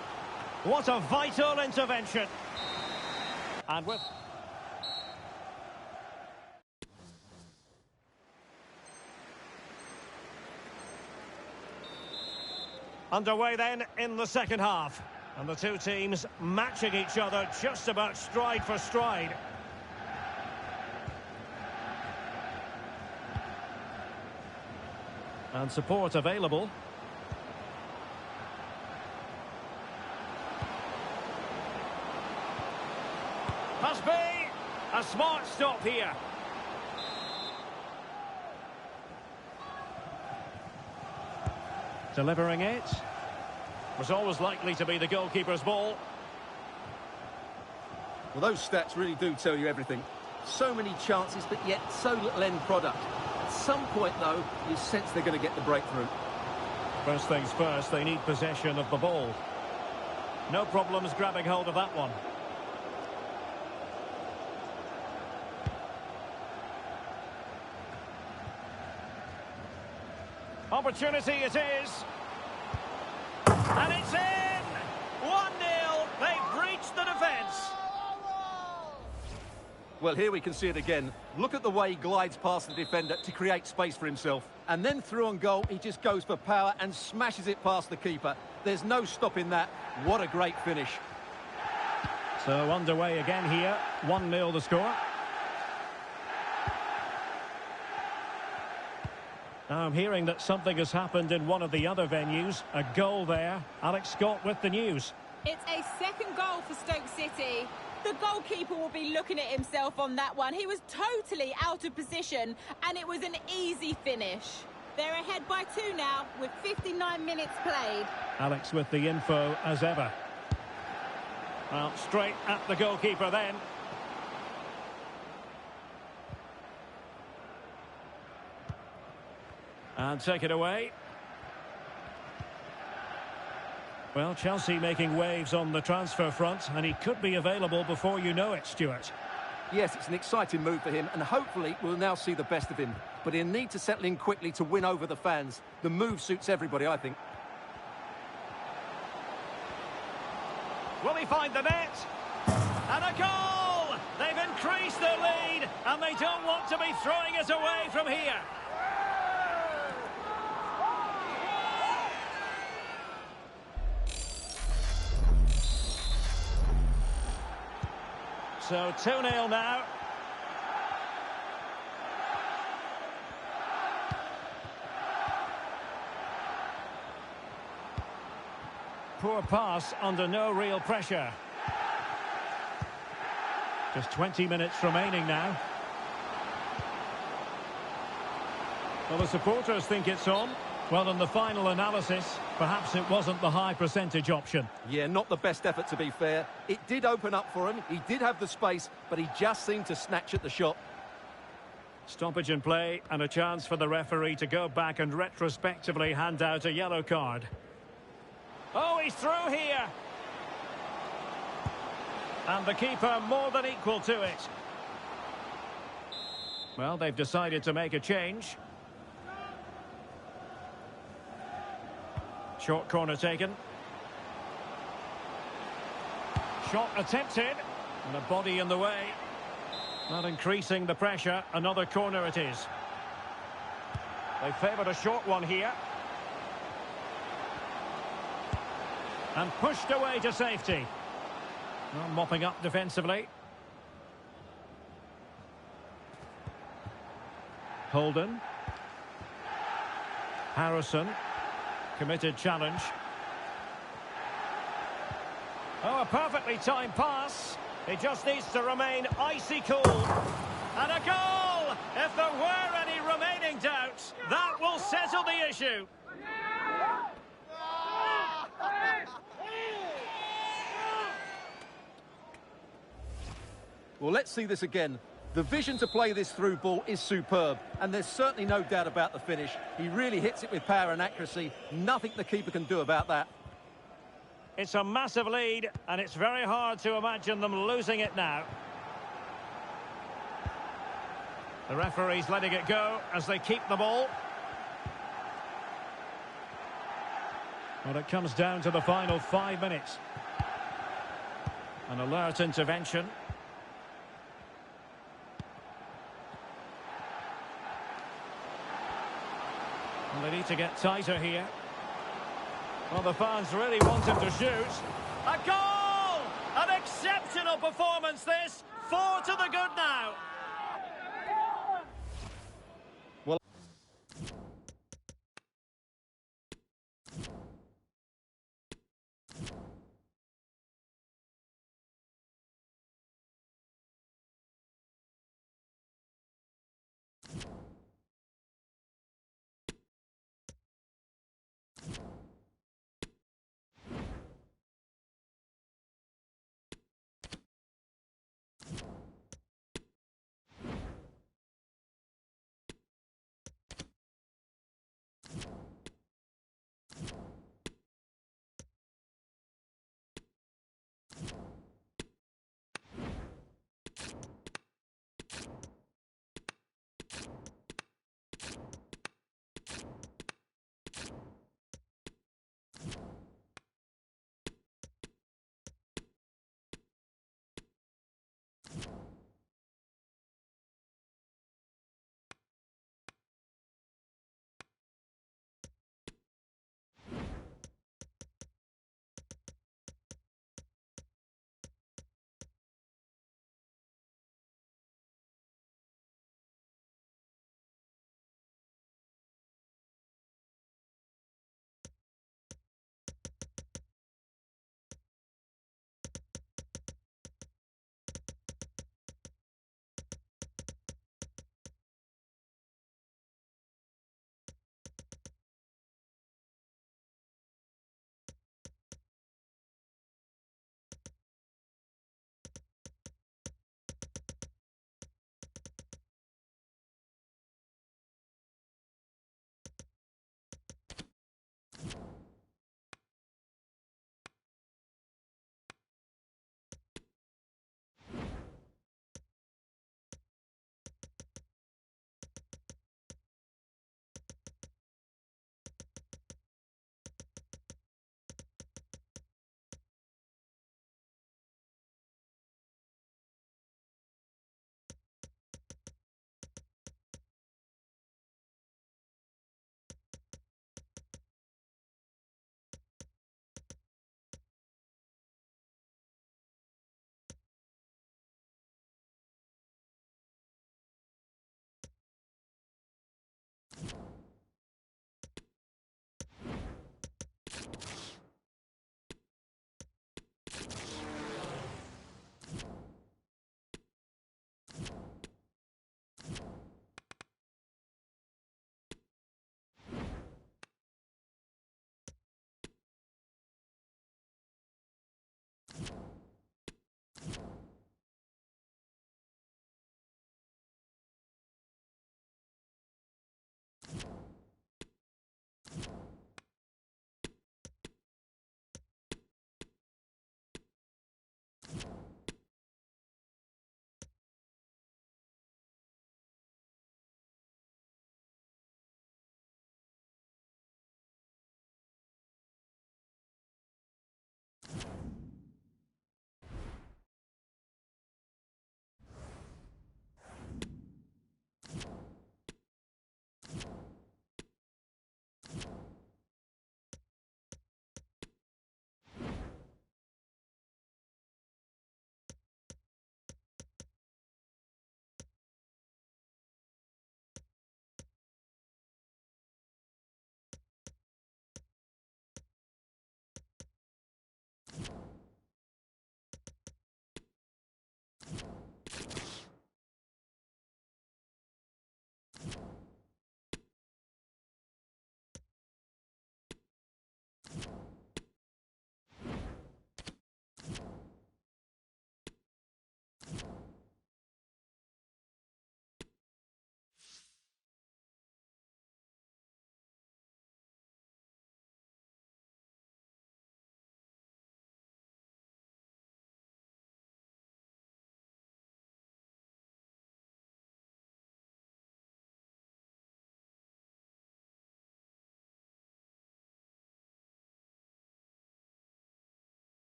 What a vital intervention. And with... Underway then in the second half. And the two teams matching each other just about stride for stride. And support available. Must be a smart stop here. Delivering it. Was always likely to be the goalkeeper's ball. Well, those stats really do tell you everything. So many chances, but yet so little end product. At some point, though, you sense they're going to get the breakthrough. First things first, they need possession of the ball. No problems grabbing hold of that one. Opportunity it is. And it's in! 1-0. They've breached the defence. Well, here we can see it again. Look at the way he glides past the defender to create space for himself. And then through on goal, he just goes for power and smashes it past the keeper. There's no stopping that. What a great finish. So underway again here. 1-0 the score. Now I'm hearing that something has happened in one of the other venues. A goal there. Alex Scott with the news. It's a second goal for Stoke City. The goalkeeper will be looking at himself on that one. He was totally out of position, and it was an easy finish. They're ahead by 2 now, with 59 minutes played. Alex with the info as ever. Well, straight at the goalkeeper then. And take it away. Well, Chelsea making waves on the transfer front, and he could be available before you know it, Stuart. Yes, it's an exciting move for him, and hopefully we'll now see the best of him. But he'll need to settle in quickly to win over the fans. The move suits everybody, I think. Will he find the net? And a goal! They've increased their lead, and they don't want to be throwing it away from here. So 2-0 now. Poor pass under no real pressure. Just 20 minutes remaining now. Well, the supporters think it's on. Well, in the final analysis, perhaps it wasn't the high percentage option. Yeah, not the best effort, to be fair. It did open up for him. He did have the space, but he just seemed to snatch at the shot. Stoppage in play and a chance for the referee to go back and retrospectively hand out a yellow card. Oh, he's through here. And the keeper more than equal to it. Well, they've decided to make a change. Short corner taken. Shot attempted. And a body in the way. Not increasing the pressure. Another corner it is. They favoured a short one here. And pushed away to safety. Well, mopping up defensively. Holden. Harrison. Committed challenge. Oh, a perfectly timed pass. It just needs to remain icy cool. And a goal! If there were any remaining doubts, that will settle the issue. Well, let's see this again. The vision to play this through ball is superb, and there's certainly no doubt about the finish. He really hits it with power and accuracy. Nothing the keeper can do about that. It's a massive lead, and it's very hard to imagine them losing it now. The referee's letting it go as they keep the ball. Well, it comes down to the final 5 minutes. An alert intervention. Well, they need to get tighter here. Well, the fans really want him to shoot. A goal! An exceptional performance, this. 4 to the good now.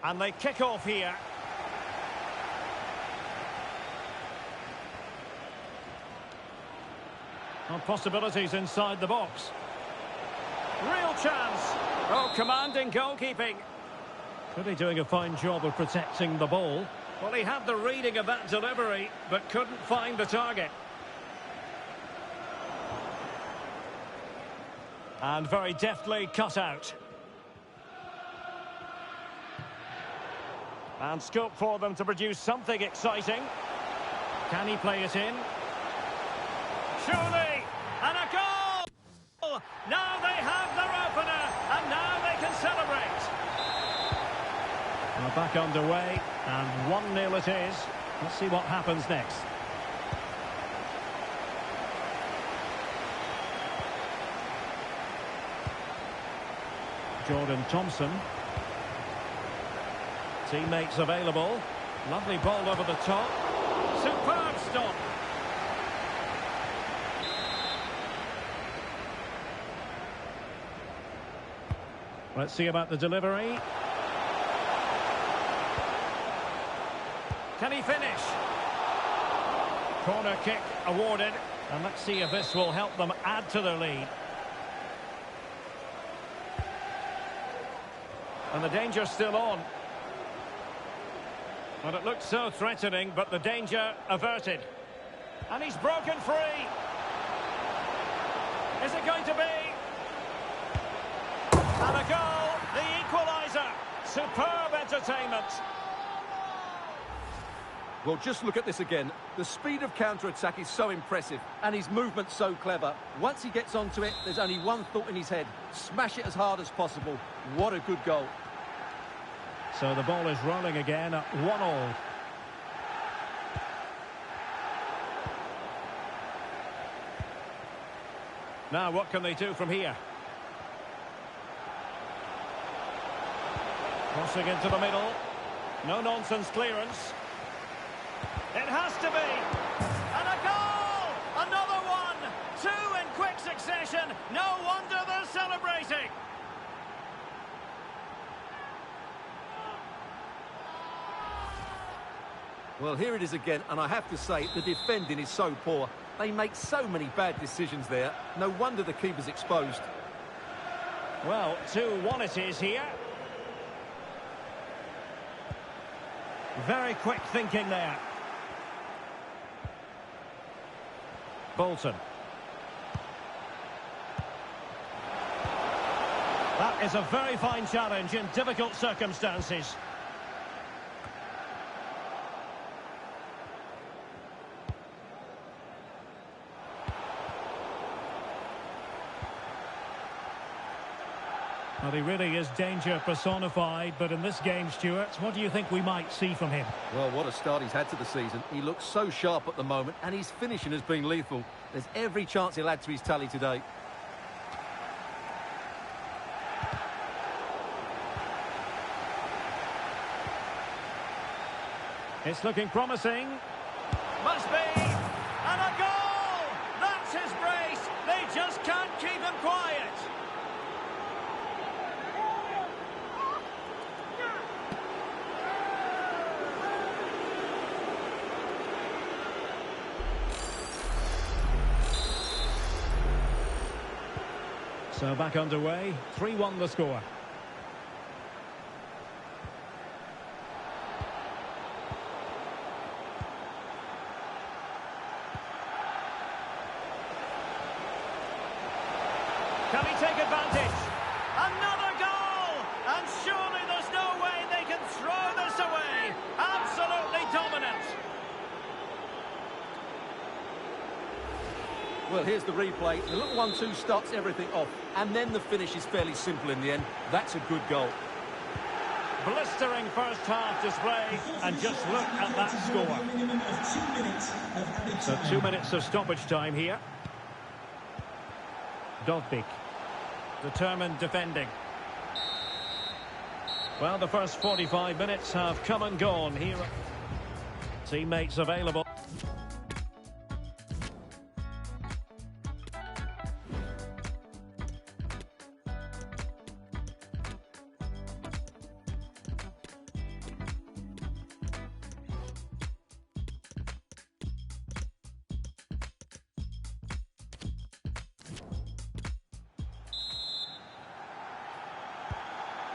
And they kick off here. And possibilities inside the box. Real chance. Oh, commanding goalkeeping. Really doing a fine job of protecting the ball. Well, he had the reading of that delivery, but couldn't find the target. And very deftly cut out. And scope for them to produce something exciting. Can he play it in? Surely! And a goal! Now they have their opener, and now they can celebrate. We're back underway, and 1-0 it is. Let's see what happens next. Jordan Thompson. Teammates available. Lovely ball over the top. Superb stop. Let's see about the delivery. Can he finish? Corner kick awarded. And let's see if this will help them add to their lead. And the danger's still on. And it looked so threatening, but the danger averted. And he's broken free. Is it going to be? And a goal, the equaliser. Superb entertainment. Well, just look at this again. The speed of counter-attack is so impressive, and his movement so clever. Once he gets onto it, there's only one thought in his head. Smash it as hard as possible. What a good goal. So the ball is rolling again at 1-1. Now, what can they do from here? Crossing into the middle. No-nonsense clearance. It has to be. And a goal! Another one! 2 in quick succession. No wonder they're celebrating. Well, here it is again, and I have to say, the defending is so poor. They make so many bad decisions there. No wonder the keeper's exposed. Well, 2-1 it is here. Very quick thinking there. Bolton. That is a very fine challenge in difficult circumstances. Well, he really is danger personified, but in this game, Stuart, what do you think we might see from him? Well, what a start he's had to the season. He looks so sharp at the moment, and his finishing has been lethal. There's every chance he'll add to his tally today. It's looking promising. Must be! And a goal! That's his brace! They just can't keep him quiet! So back underway, 3-1 the score. Can he take advantage? Another goal! And surely there's no way they can throw this away. Absolutely dominant. Well, here's the replay. The little 1-2 starts everything off, and then the finish is fairly simple in the end. That's a good goal. Blistering first half display, and just look at that score. So 2 minutes of stoppage time here. Dovbik, determined defending. Well, the first 45 minutes have come and gone here. Teammates available.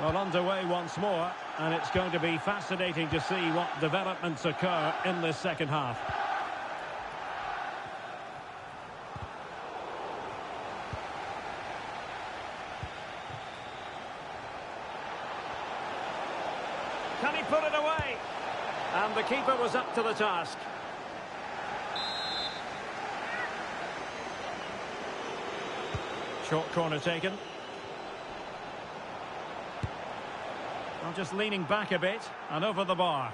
Well, underway once more, and it's going to be fascinating to see what developments occur in this second half. Can he put it away? And the keeper was up to the task. Short corner taken. Well, just leaning back a bit and over the bar.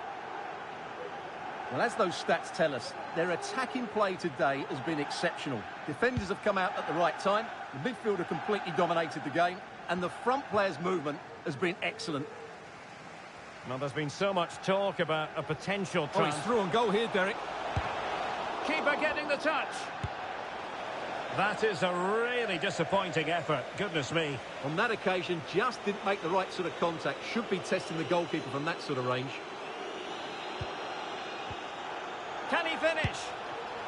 Well, as those stats tell us, their attacking play today has been exceptional. Defenders have come out at the right time, the midfielder completely dominated the game, and the front player's movement has been excellent. Well, there's been so much talk about a potential Oh, he's through on goal here, Derek. Keeper getting the touch. That is a really disappointing effort. Goodness me. On that occasion, just didn't make the right sort of contact. Should be testing the goalkeeper from that sort of range. Can he finish?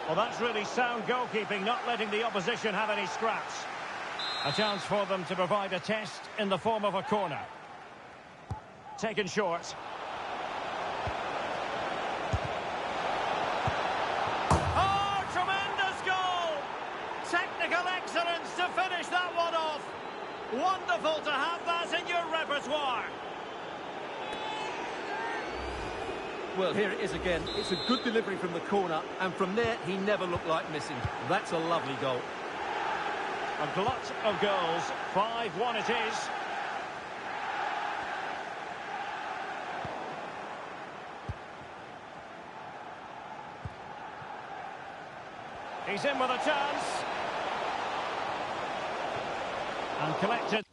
Well, that's really sound goalkeeping, not letting the opposition have any scraps. A chance for them to provide a test in the form of a corner. Taken short. Oh, tremendous goal! Technical excellence to finish that one off. Wonderful to have that in your repertoire. Well, here it is again. It's a good delivery from the corner, and from there, he never looked like missing. That's a lovely goal. A glut of goals. 5-1 it is. He's in with a chance. And collected.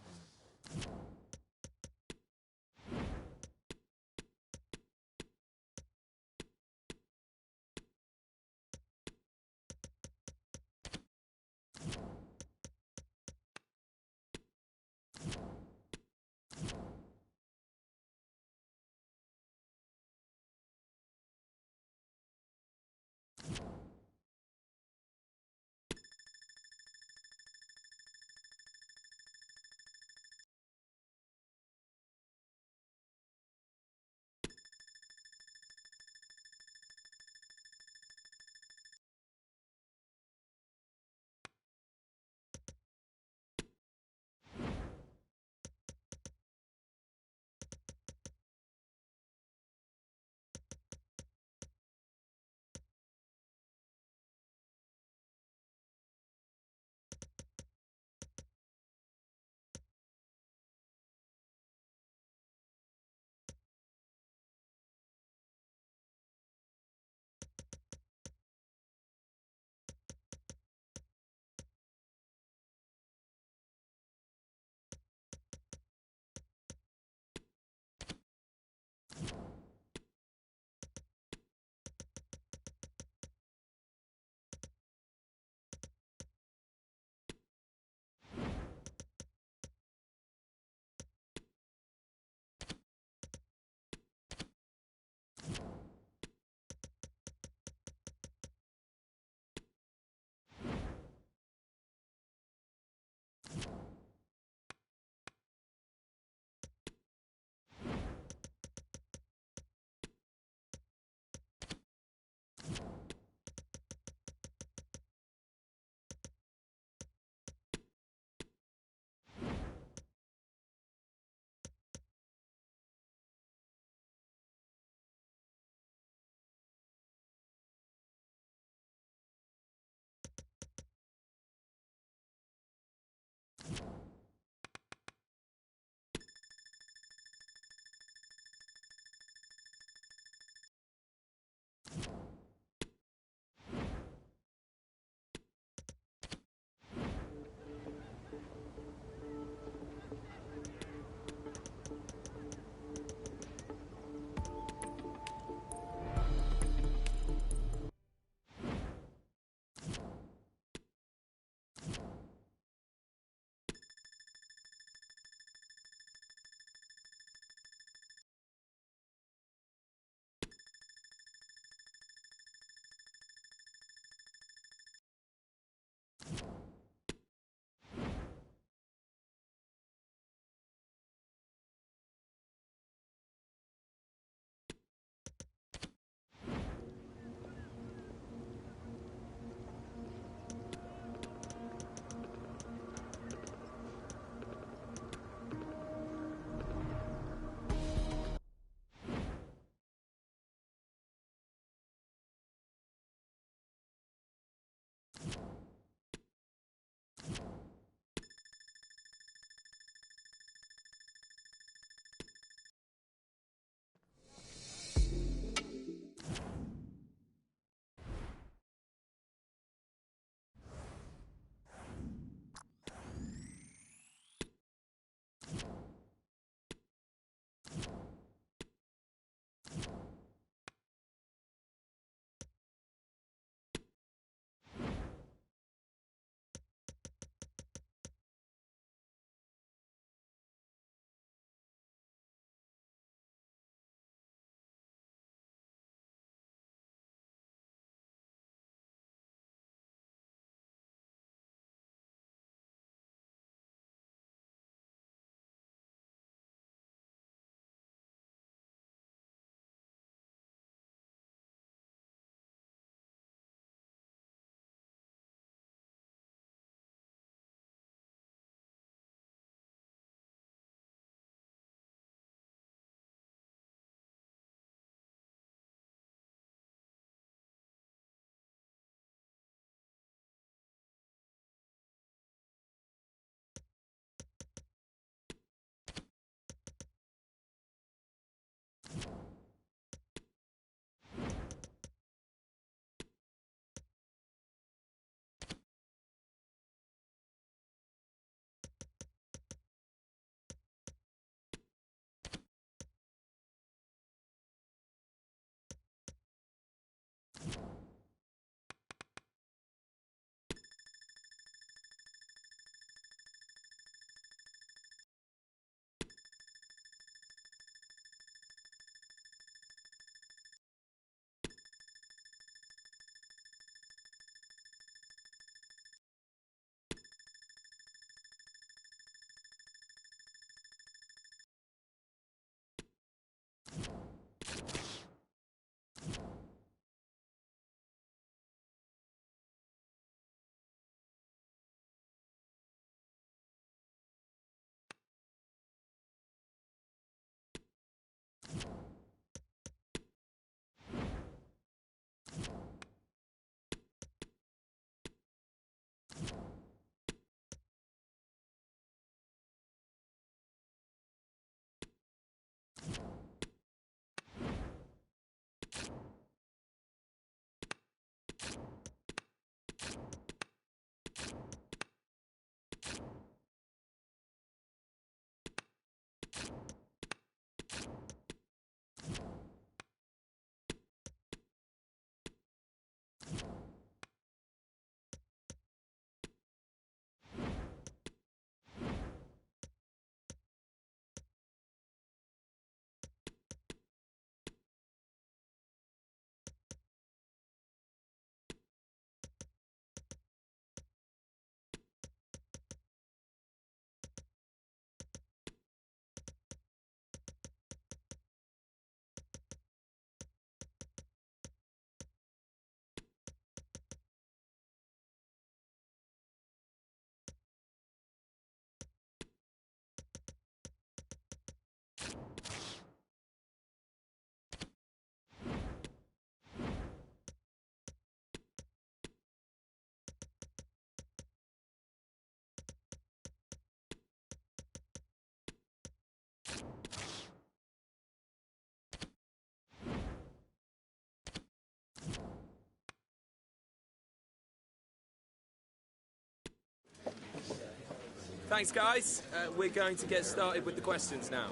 Thanks, guys. We're going to get started with the questions now.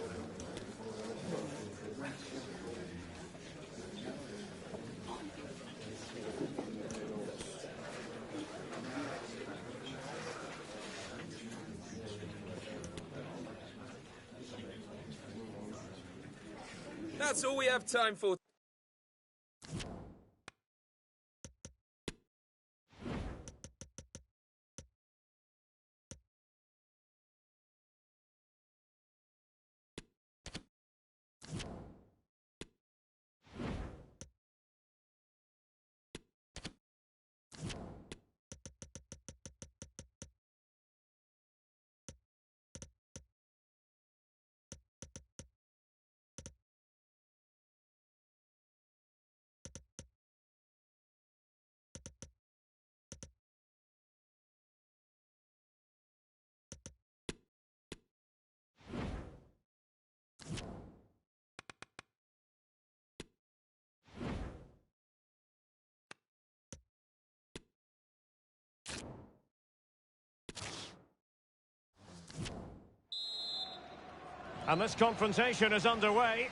That's all we have time for. And this confrontation is underway.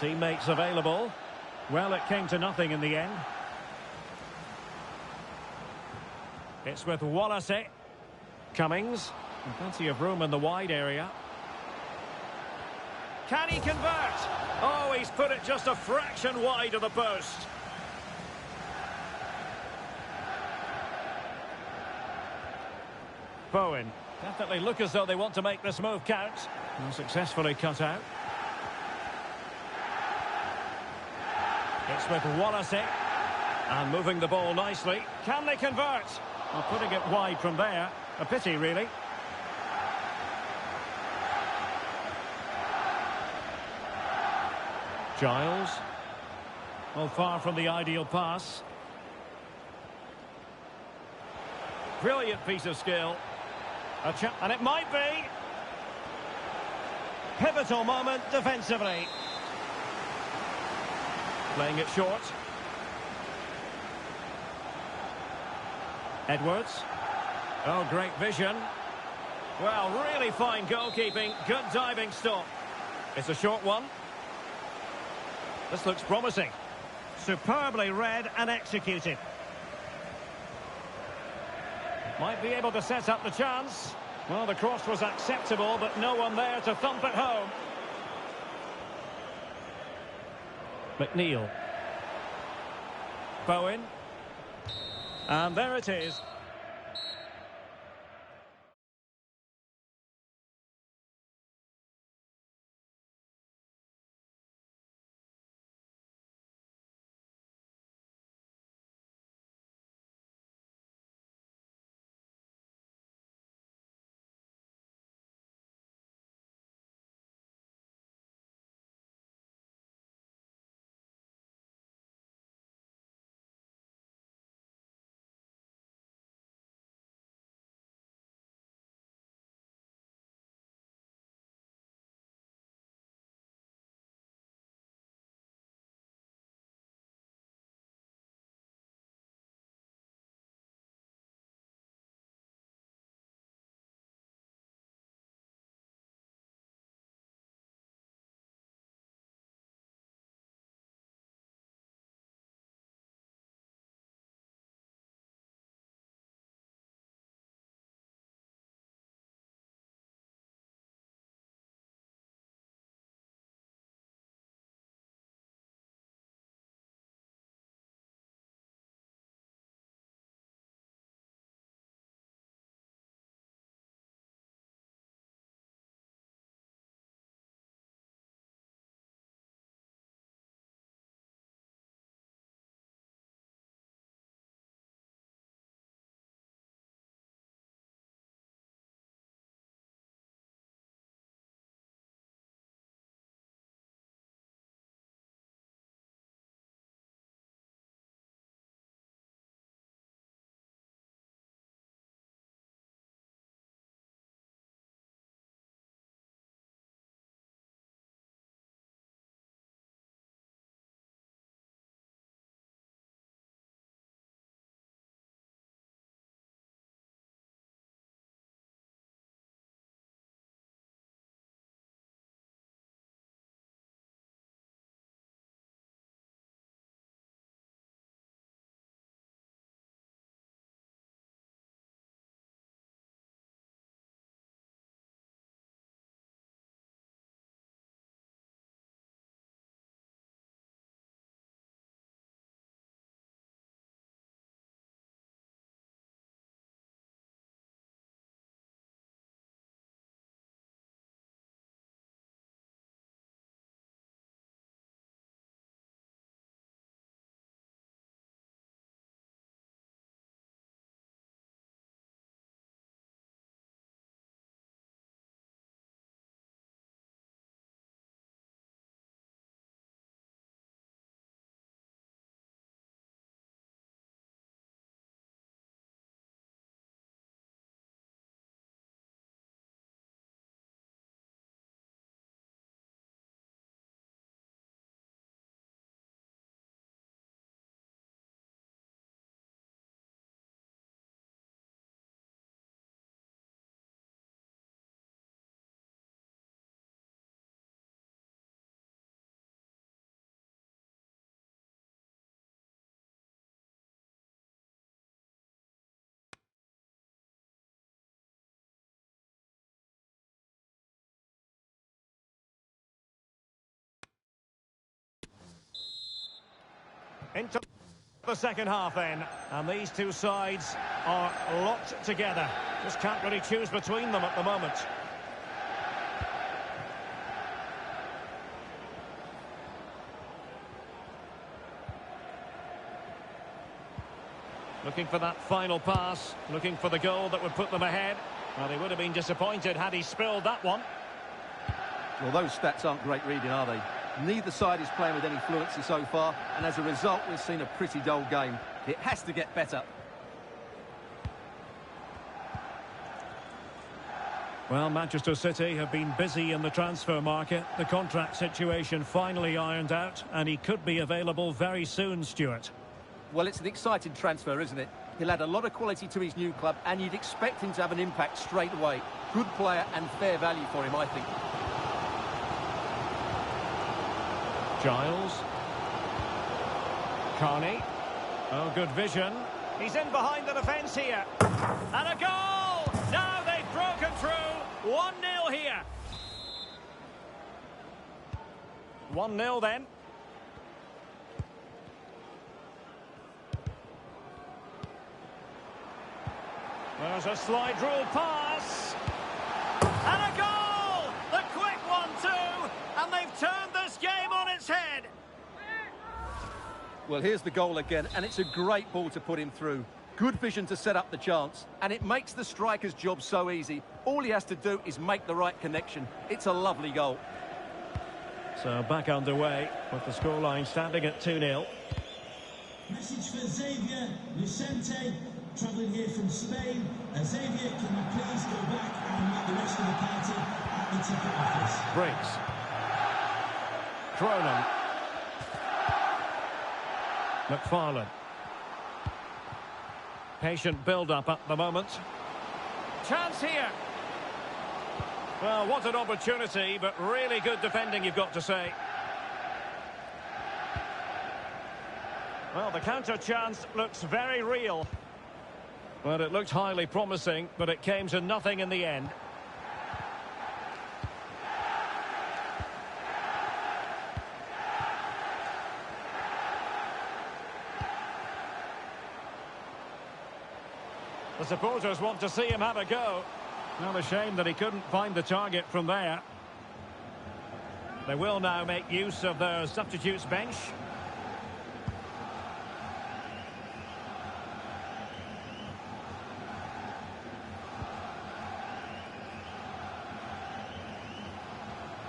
Teammates available. Well, it came to nothing in the end. It's with Wallacey. Cummings. Plenty of room in the wide area. Can he convert? Oh, he's put it just a fraction wide of the post. Bowen. Definitely look as though they want to make this move count. And successfully cut out. It's with Wallacey. And moving the ball nicely. Can they convert? Well, putting it wide from there. A pity, really. Giles. Well, far from the ideal pass. Brilliant piece of skill. And it might be. Pivotal moment defensively. Playing it short. Edwards. Oh, great vision. Well, really fine goalkeeping. Good diving stop. It's a short one. This looks promising. Superbly read and executed. Might be able to set up the chance. Well, the cross was acceptable, but no one there to thump it home. McNeil. Bowen. And there it is. Into the second half then, and these two sides are locked together. Just can't really choose between them at the moment. Looking for that final pass, looking for the goal that would put them ahead. Well, they would have been disappointed had he spilled that one. Well, those stats aren't great reading, are they? Neither side is playing with any fluency so far, and as a result, we've seen a pretty dull game. It has to get better. Well, Manchester City have been busy in the transfer market. The contract situation finally ironed out, and he could be available very soon, Stuart. Well, it's an exciting transfer, isn't it? He'll add a lot of quality to his new club, and you'd expect him to have an impact straight away. Good player and fair value for him, I think. Giles. Carney. Oh, good vision. He's in behind the defence here. And a goal! Now they've broken through. 1-0 here. 1-0 then. There's a slide rule pass. And a goal! The quick one too. And they've turned this game on its head. Well, here's the goal again, and it's a great ball to put him through. Good vision to set up the chance, and it makes the striker's job so easy. All he has to do is make the right connection. It's a lovely goal. So back underway with the scoreline standing at 2-0. Message for Xavier Vicente, travelling here from Spain. Xavier, can you please go back and meet the rest of the party at the ticket office? Briggs. Cronin. McFarlane. Patient build-up at the moment. Chance here. Well, what an opportunity, but really good defending, you've got to say. Well, the counter chance looks very real. Well, it looked highly promising, but it came to nothing in the end. The supporters want to see him have a go. Not a shame that he couldn't find the target from there. They will now make use of their substitutes bench.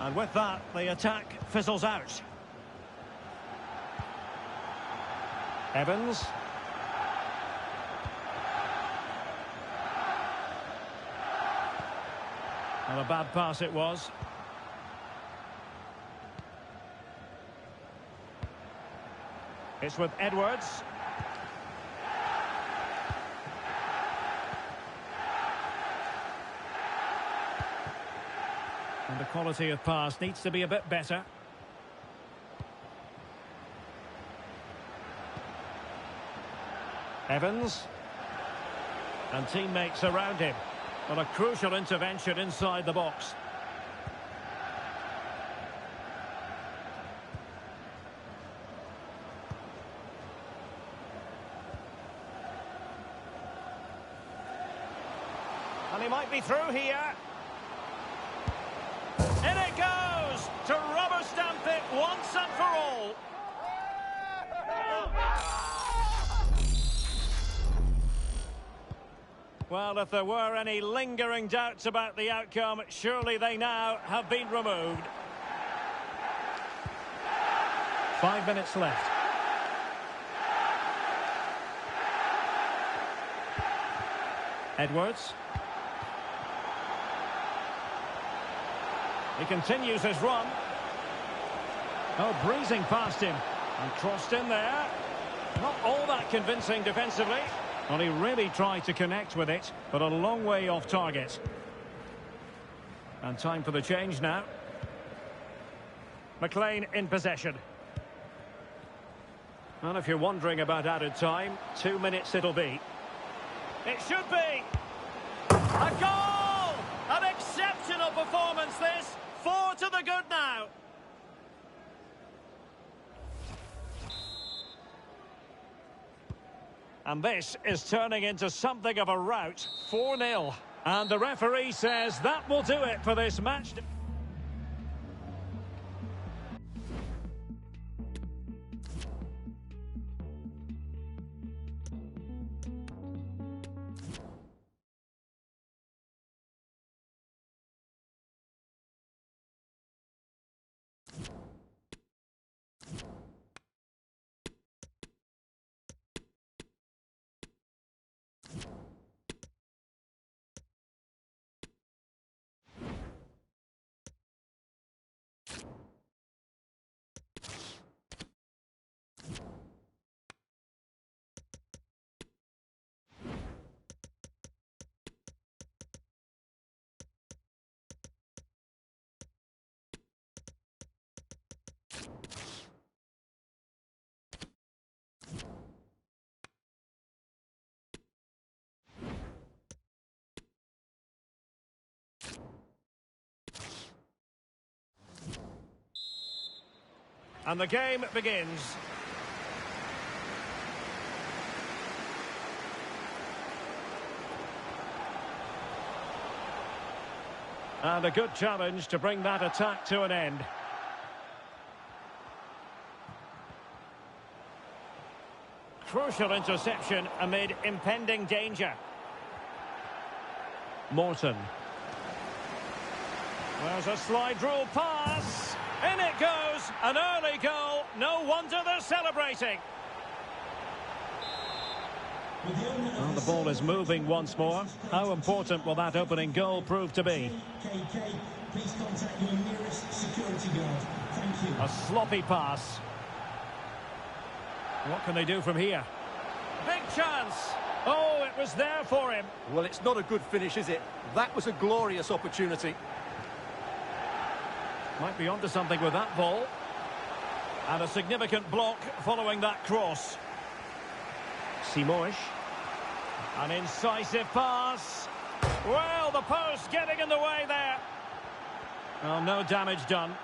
And with that, the attack fizzles out. Evans. And a bad pass it was. It's with Edwards. And the quality of pass needs to be a bit better. Evans. And teammates around him. Well, a crucial intervention inside the box. And he might be through here. In it goes to rubber stamp it once and for all. Well, if there were any lingering doubts about the outcome, surely they now have been removed. 5 minutes left. Edwards. He continues his run. Oh, breezing past him. And crossed in there. Not all that convincing defensively. Well, he really tried to connect with it, but a long way off target. And time for the change now. McLean in possession. Well, if you're wondering about added time, 2 minutes it'll be. It should be! A goal! An exceptional performance this! 4 to the good now. And this is turning into something of a rout. 4-0. And the referee says that will do it for this match. And the game begins. And a good challenge to bring that attack to an end. Crucial interception amid impending danger. Morton. There's a slide rule pass. In it goes, an early goal. No wonder they're celebrating. Well, the ball is moving once more. How important will that opening goal prove to be? Please contact your nearest security guard. Thank you. A sloppy pass. What can they do from here? Big chance. Oh, it was there for him. Well, it's not a good finish, is it? That was a glorious opportunity. Might be onto something with that ball. And a significant block following that cross. Simoish. An incisive pass. Well, the post getting in the way there. Well, no damage done.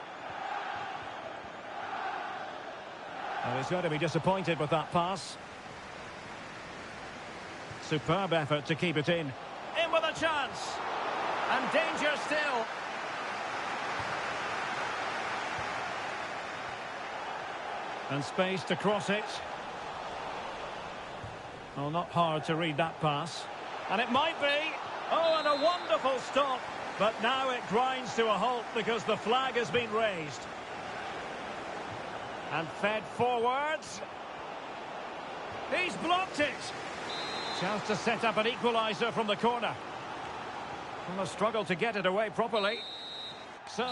And he's going to be disappointed with that pass. Superb effort to keep it in. In with a chance. And danger still. And space to cross it. Well, not hard to read that pass. And it might be. Oh, and a wonderful stop. But now it grinds to a halt because the flag has been raised. And fed forwards. He's blocked it. Chance to set up an equaliser from the corner. Well, a struggle to get it away properly. So...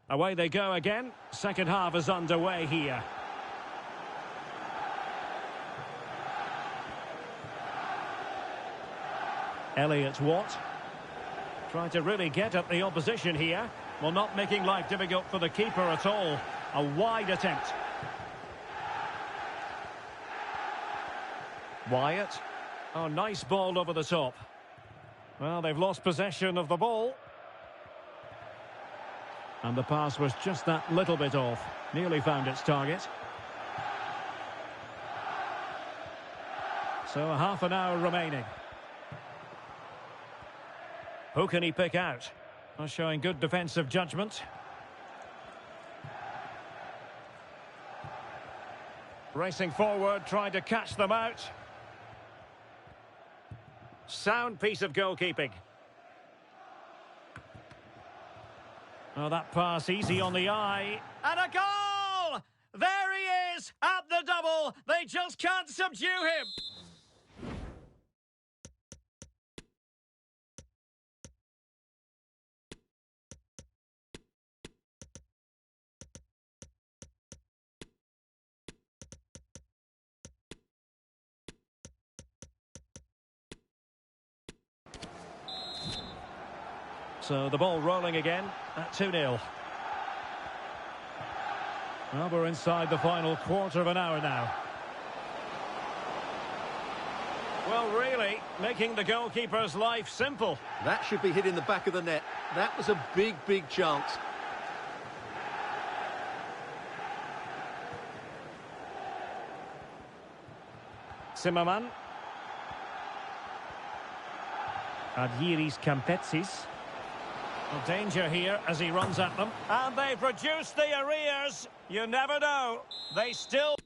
away they go again. Second half is underway here. Elliott Watt. Trying to really get at the opposition here. Well, not making life difficult for the keeper at all. A wide attempt. Wyatt. Oh, nice ball over the top. Well, they've lost possession of the ball. And the pass was just that little bit off. Nearly found its target. So a half an hour remaining. Who can he pick out? Well, showing good defensive judgment. Racing forward, trying to catch them out. Sound piece of goalkeeping. Oh, that pass easy on the eye. And a goal! There he is at the double. They just can't subdue him. So the ball rolling again at 2-0. Well, we're inside the final quarter of an hour now. Well, really, making the goalkeeper's life simple. That should be hit in the back of the net. That was a big, big chance. Zimmerman. Adjiris Campetsis. Well, danger here as he runs at them. And they've reduced the arrears. You never know. They still...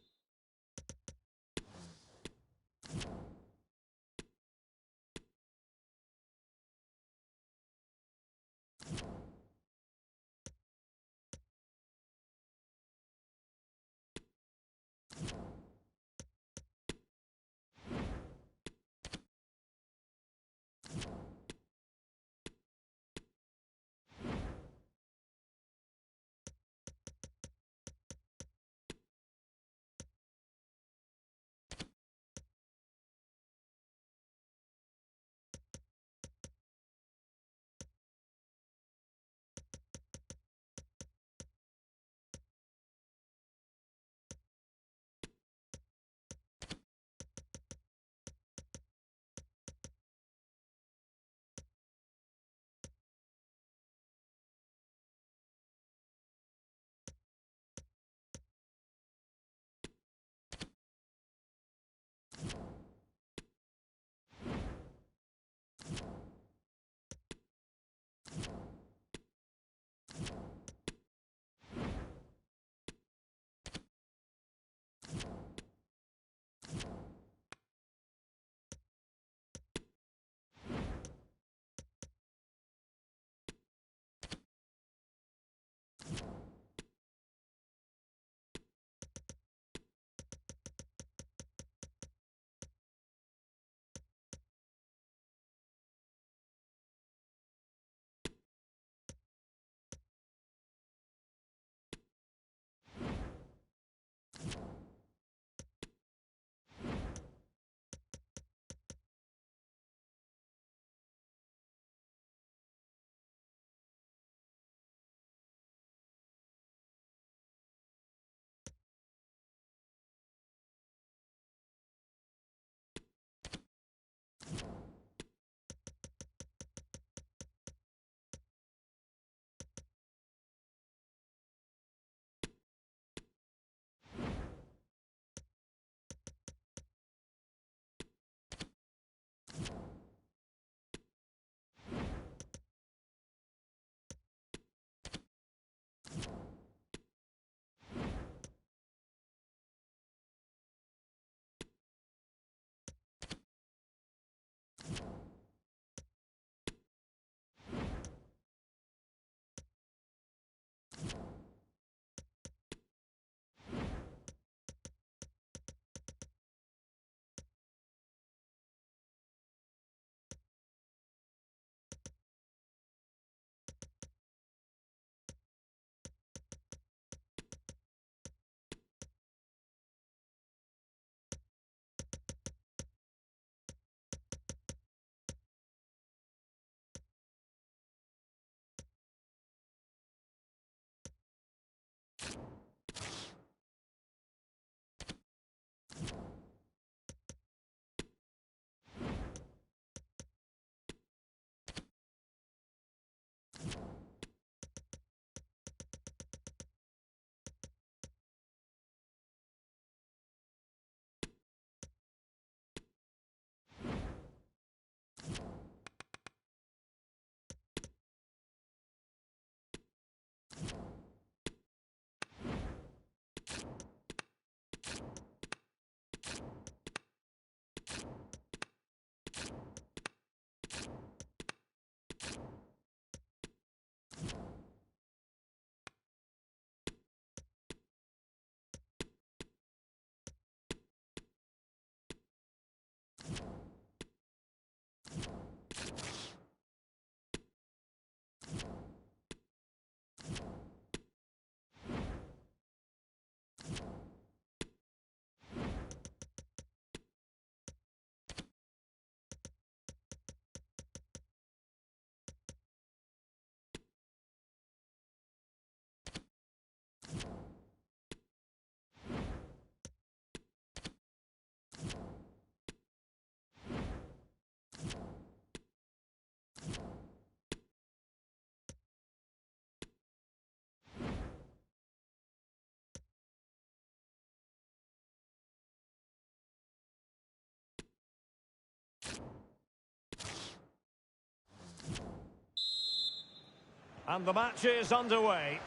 And the match is underway.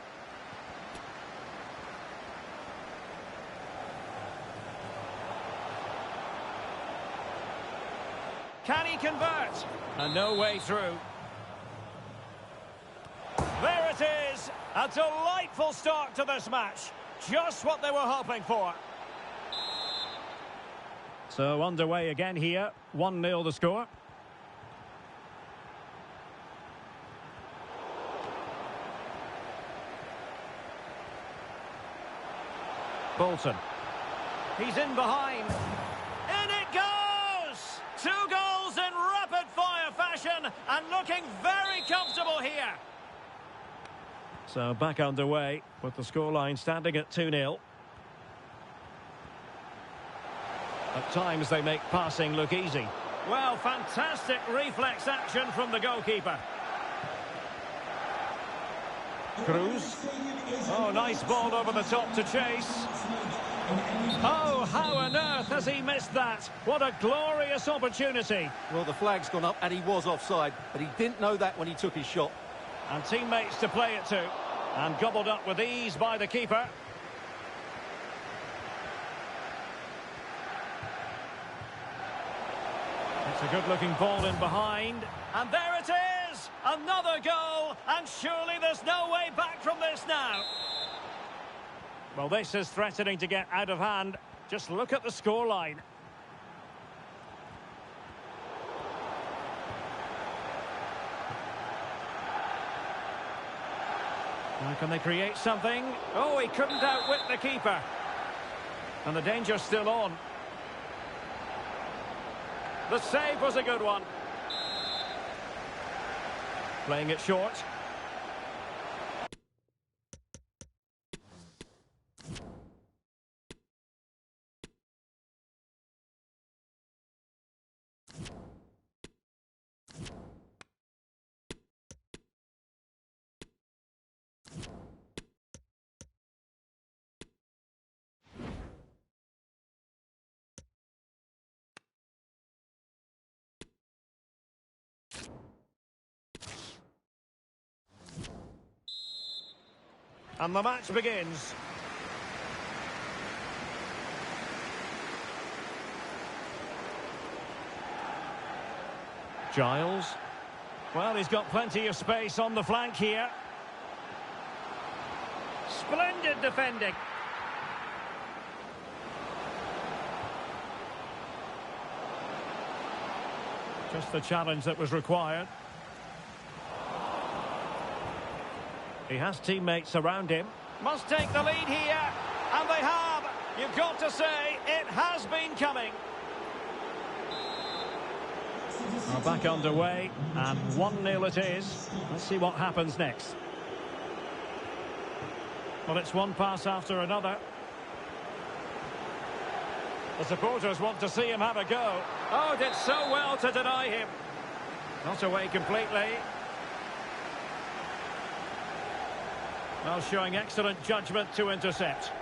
Can he convert? And no way through. There it is. A delightful start to this match. Just what they were hoping for. So underway again here. 1-0 the score. Bolton. He's in behind. In it goes! 2 goals in rapid-fire fashion and looking very comfortable here. So back underway with the scoreline standing at 2-0. At times they make passing look easy. Well, fantastic reflex action from the goalkeeper. Cruz. Oh, nice ball over the top to chase. Oh, how on earth has he missed that? What a glorious opportunity. Well, the flag's gone up and he was offside, but he didn't know that when he took his shot. And teammates to play it to. And gobbled up with ease by the keeper. It's a good-looking ball in behind. And there it is! Another goal! And surely there's no way back from this now. Well, this is threatening to get out of hand. Just look at the scoreline. Now can they create something? Oh, he couldn't outwit the keeper. And the danger's still on. The save was a good one. Playing it short. And the match begins. Giles. Well, he's got plenty of space on the flank here. Splendid defending. Just the challenge that was required. He has teammates around him. Must take the lead here. And they have. You've got to say, it has been coming. We're back underway. And 1-0 it is. Let's see what happens next. Well, it's one pass after another. The supporters want to see him have a go. Oh, did so well to deny him. Not away completely. Well, showing excellent judgment to intercept.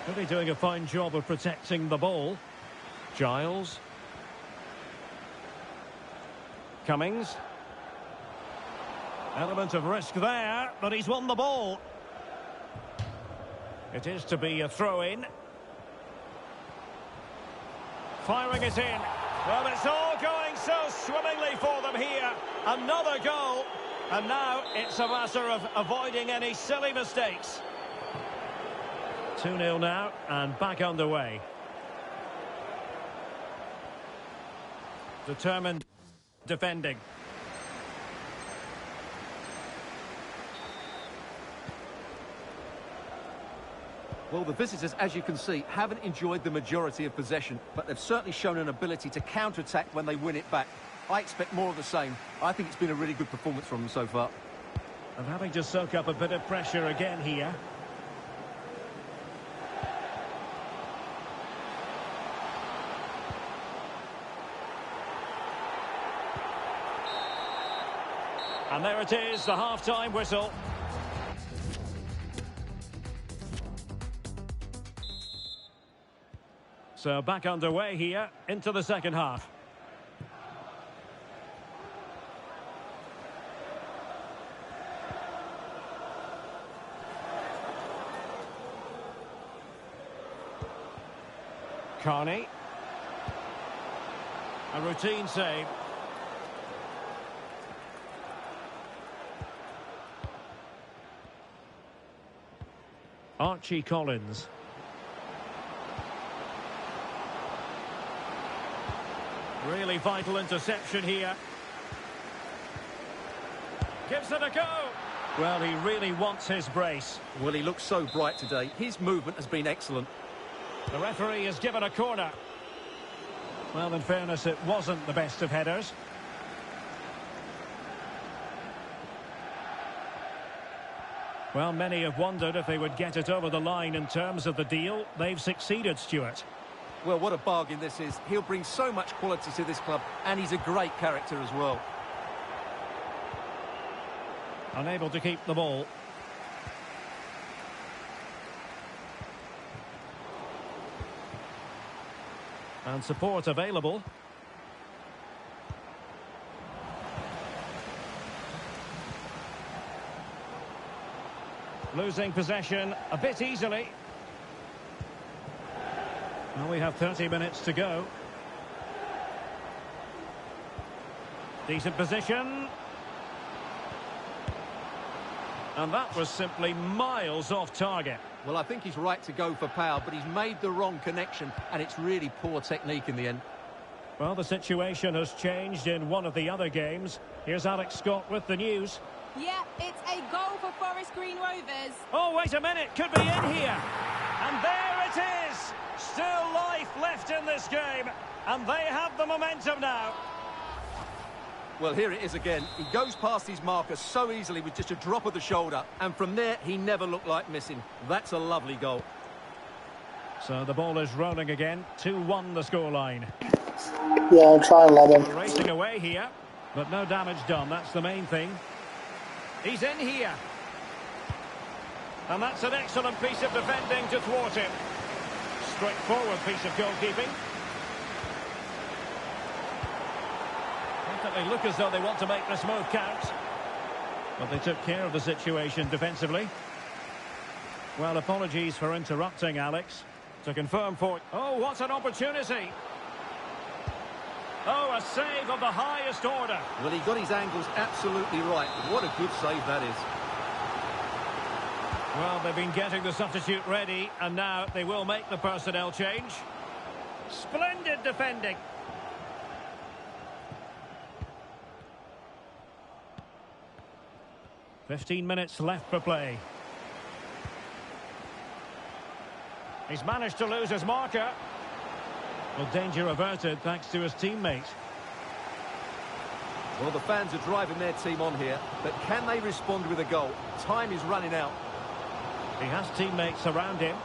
Really doing a fine job of protecting the ball. Giles. Cummings. Element of risk there, but he's won the ball. It is to be a throw-in. Firing it in. Well, it's all going so swimmingly for them here. Another goal. And now it's a matter of avoiding any silly mistakes. 2-0 now, and back underway. Determined defending. Well, the visitors, as you can see, haven't enjoyed the majority of possession, but they've certainly shown an ability to counter-attack when they win it back. I expect more of the same. I think it's been a really good performance from them so far. And having to soak up a bit of pressure again here. And there it is, the half-time whistle. So back underway here into the second half. Carney. A routine save. Archie Collins. Really vital interception here. Gives it a go. Well, he really wants his brace. Well, he looks so bright today. His movement has been excellent. The referee has given a corner. Well, in fairness, it wasn't the best of headers. Well, many have wondered if they would get it over the line in terms of the deal. They've succeeded, Stuart. Well, what a bargain this is. He'll bring so much quality to this club, and he's a great character as well. Unable to keep the ball. And support available. Losing possession a bit easily. Well, we have 30 minutes to go. Decent position. And that was simply miles off target. Well, I think he's right to go for power, but he's made the wrong connection, and it's really poor technique in the end. Well, the situation has changed in one of the other games. Here's Alex Scott with the news. Yeah, it's a goal for Forest Green Rovers. Oh, wait a minute, could be in here. And there it is. Still life left in this game, and they have the momentum now. Well, here it is again. He goes past his marker so easily with just a drop of the shoulder, and from there, he never looked like missing. That's a lovely goal. So the ball is rolling again. 2-1 the scoreline. Yeah, I'll try and lob him. Racing away here, but no damage done. That's the main thing. He's in here. And that's an excellent piece of defending to thwart him. Straightforward piece of goalkeeping. Definitely look as though they want to make this move count. But they took care of the situation defensively. Well, apologies for interrupting, Alex. To confirm for... Oh, what an opportunity. Oh, a save of the highest order. Well, he got his angles absolutely right. What a good save that is. Well, they've been getting the substitute ready, and now they will make the personnel change. Splendid defending. "15 minutes left for play. He's managed to lose his marker. Well, danger averted thanks to his teammate. Well, the fans are driving their team on here, but can they respond with a goal? Time is running out. He has teammates around him.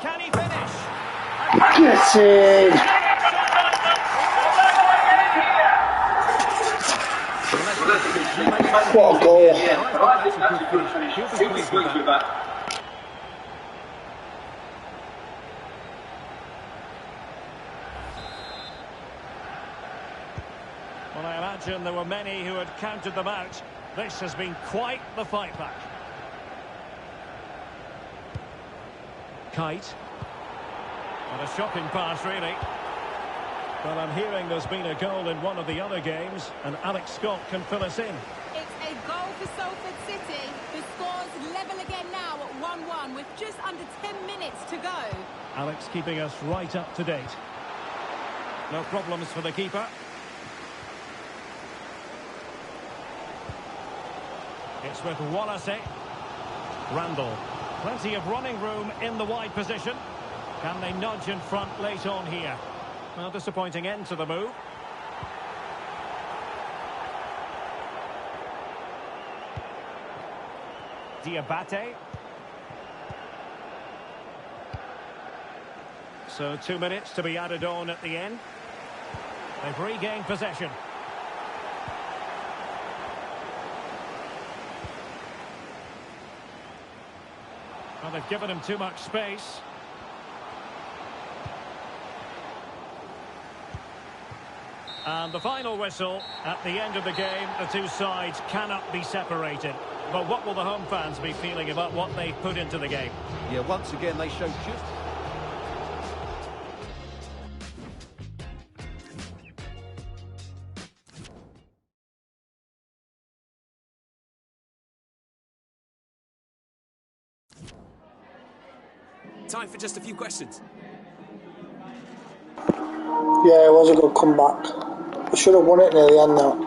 Can he finish? Get in! What a goal. He'll be pleased with that. Well, I imagine there were many who had counted them out. This has been quite the fight back. Kite. And a shocking pass, really. Well, I'm hearing there's been a goal in one of the other games, and Alex Scott can fill us in. It's a goal for Salford City. The score's level again now at 1-1 with just under 10 minutes to go. Alex keeping us right up to date. No problems for the keeper. It's with Wallacey. Randall. Plenty of running room in the wide position. Can they nudge in front late on here? Well, disappointing end to the move. Diabate. So 2 minutes to be added on at the end. They've regained possession. Well, they've given him too much space. And the final whistle at the end of the game. The two sides cannot be separated. But what will the home fans be feeling about what they've put into the game? Yeah, once again, they showed just... Time for just a few questions. Yeah, it was a good comeback. We should have won it near the end though.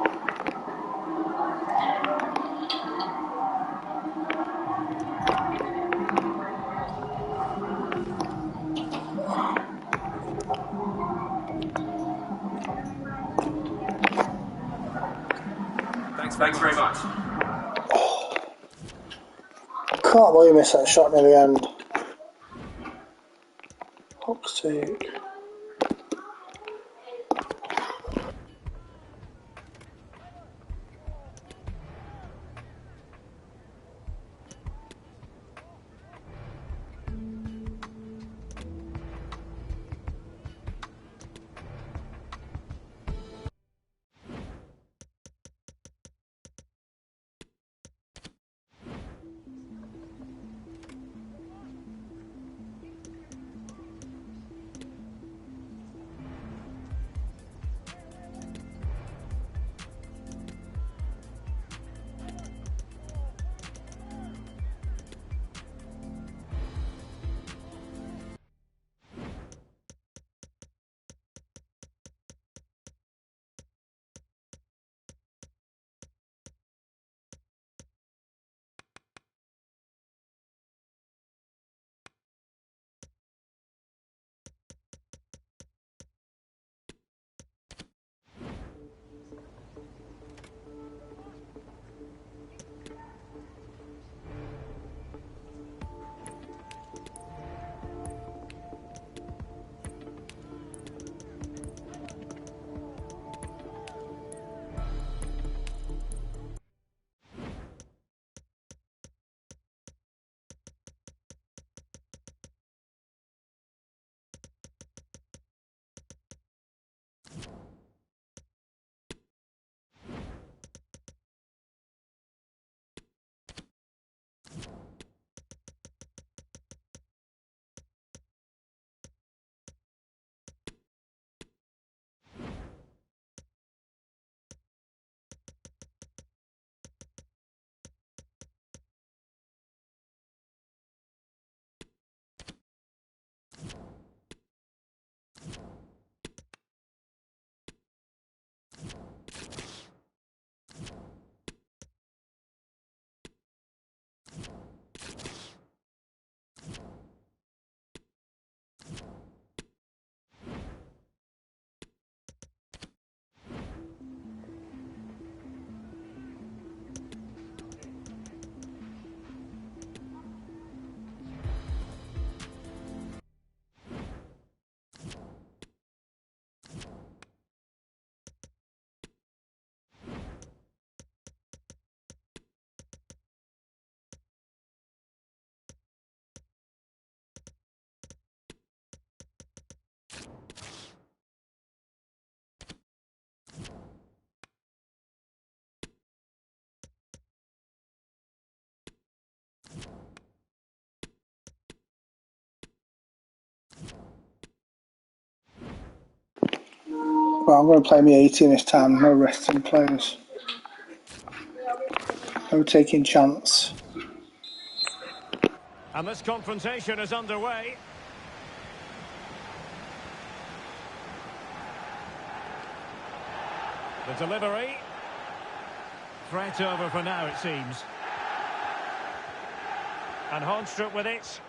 Thanks very much. Can't believe we missed that shot near the end. Fuck's sake. Well, I'm going to play me 18 this time, no resting players. No taking chance. And this confrontation is underway. The delivery. Threat over for now, it seems. And Honstrup with it.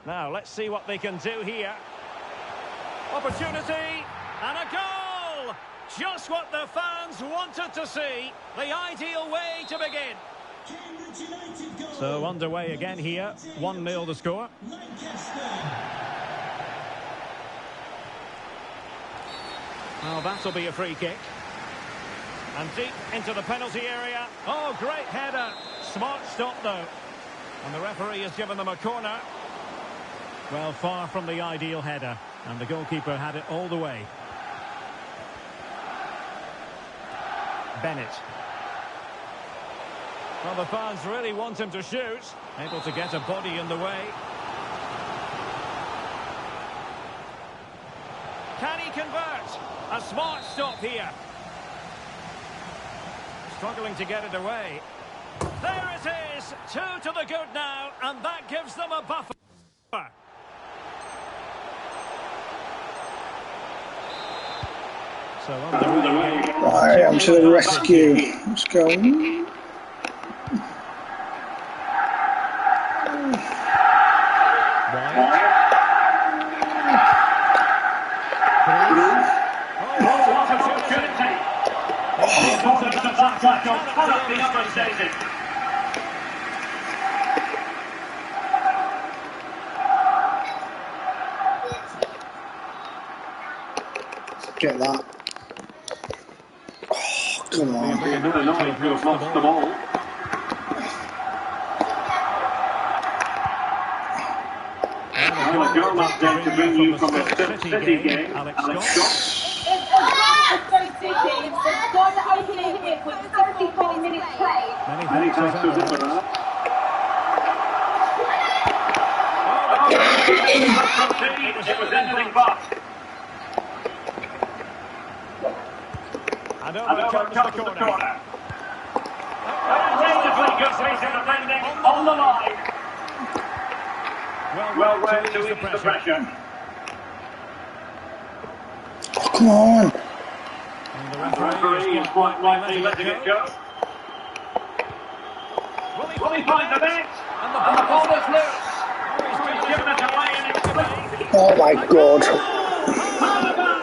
Now, let's see what they can do here. Opportunity. And a goal! Just what the fans wanted to see. The ideal way to begin. So underway again here. 1-0 the score. Well, that'll be a free kick. And deep into the penalty area. Oh, great header. Smart stop, though. And the referee has given them a corner. Well, far from the ideal header. And the goalkeeper had it all the way. Bennett. Well, the fans really want him to shoot. Able to get a body in the way. Can he convert? A smart stop here. Struggling to get it away. There it is. 2 to the good now, and that gives them a buffer. So on the way. I am to the rescue. Let's go. Get that. Oh, come on. Another annoying to have lost the ball. Well, a goal update to bring you from the Stoke City game. Alex Scott. Many thanks to Zipper. It was anything but. And over comes the corner. Good piece of defending on the line. Well read to ease the pressure. Oh, come on. And the referee is quite rightly letting it go. Will he find the net? And the ball is loose. He's given it away and it's clean. Oh my God. How about that?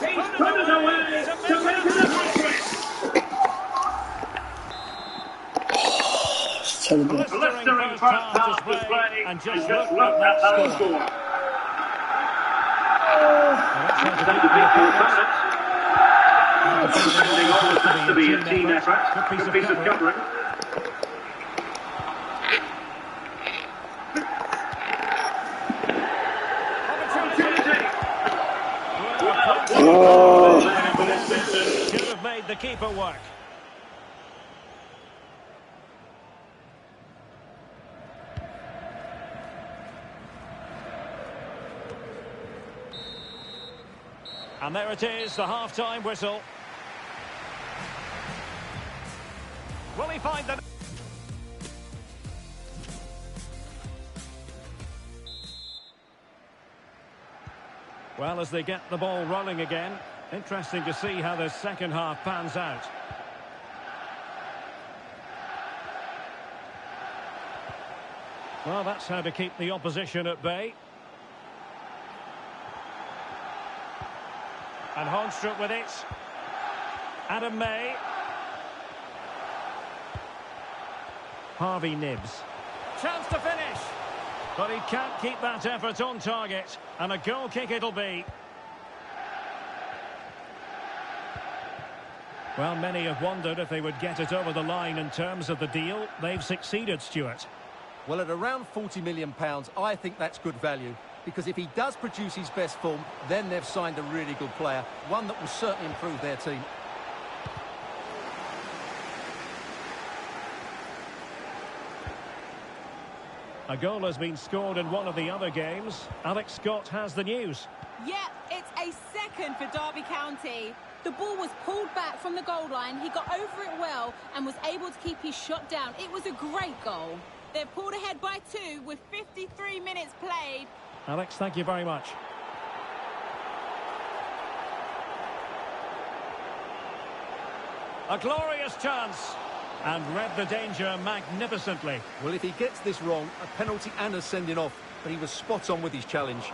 He's put it away to make it a hat-trick. Blistering first half display and just look at that score. Take the beat for the fans. Defending always has to be a team effort. Good piece of covering. Should have made the keeper work. And there it is, the half-time whistle. Will he find the... Well, as they get the ball rolling again, interesting to see how the second half pans out. Well, that's how to keep the opposition at bay. And Holmstrup with it. Adam May. Harvey Nibbs. Chance to finish. But he can't keep that effort on target. And a goal kick it'll be. Well, many have wondered if they would get it over the line in terms of the deal. They've succeeded, Stuart. Well, at around £40 million, I think that's good value. Because if he does produce his best form, then they've signed a really good player. One that will certainly improve their team. A goal has been scored in one of the other games. Alex Scott has the news. Yeah, it's a second for Derby County. The ball was pulled back from the goal line. He got over it well and was able to keep his shot down. It was a great goal. They're pulled ahead by 2 with 53 minutes played. Alex, thank you very much. A glorious chance. And read the danger magnificently. Well, if he gets this wrong, a penalty and a sending off. But he was spot on with his challenge.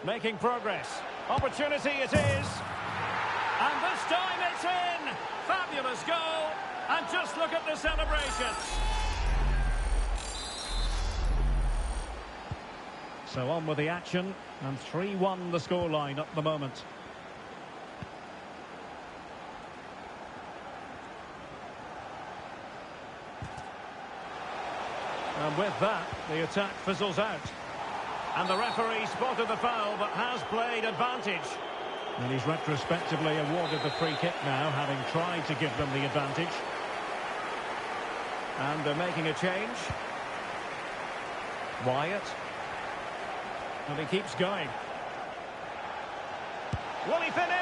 Making progress. Opportunity it is. And this time it's in. Fabulous goal. And just look at the celebration. So on with the action, and 3-1 the scoreline at the moment. And with that, the attack fizzles out. And the referee spotted the foul, but has played advantage. And he's retrospectively awarded the free kick now, having tried to give them the advantage. And they're making a change. Wyatt. And he keeps going. Will he finish?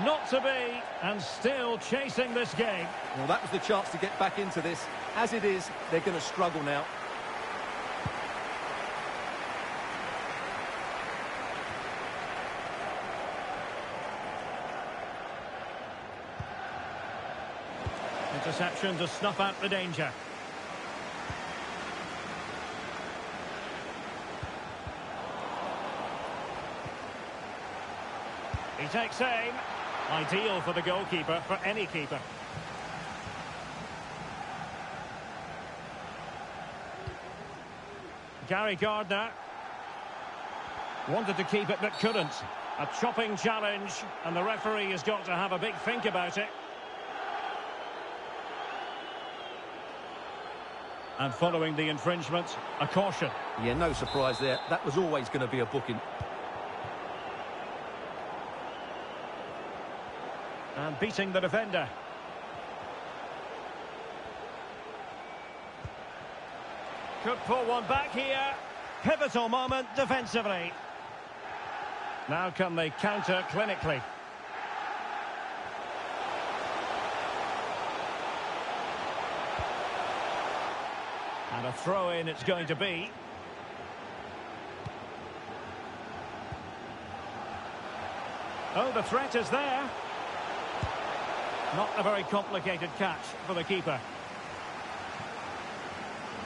Not to be, and still chasing this game. Well, that was the chance to get back into this. As it is, they're going to struggle now. Interception to snuff out the danger. He takes aim. Ideal for the goalkeeper, for any keeper. Gary Gardner wanted to keep it but couldn't. A chopping challenge, and the referee has got to have a big think about it. And following the infringement, a caution. Yeah, no surprise there. That was always going to be a booking. And beating the defender. Could pull one back here. Pivotal moment defensively. Now can they counter clinically? And a throw-in it's going to be. Oh, the threat is there. Not a very complicated catch for the keeper.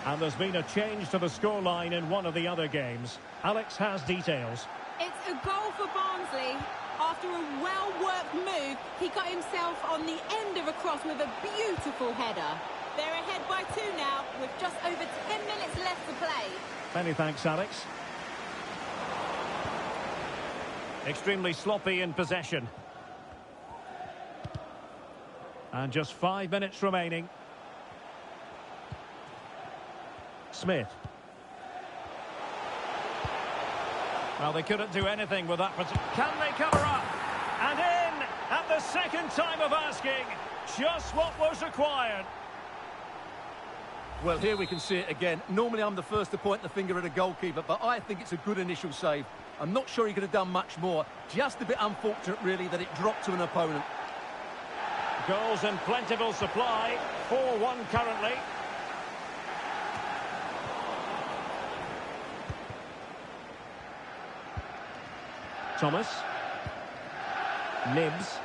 And there's been a change to the scoreline in one of the other games. Alex has details. It's a goal for Barnsley. After a well-worked move, he got himself on the end of a cross with a beautiful header. They're ahead by 2 now, with just over 10 minutes left to play. Many thanks, Alex. Extremely sloppy in possession. And just 5 minutes remaining. Smith. Well, they couldn't do anything with that. But can they cover up? And in at the second time of asking. Just what was required. Well, here we can see it again. Normally I'm the first to point the finger at a goalkeeper, but I think it's a good initial save. I'm not sure he could have done much more. Just a bit unfortunate, really, that it dropped to an opponent. Goals in plentiful supply. 4-1 currently. Thomas. Nibs.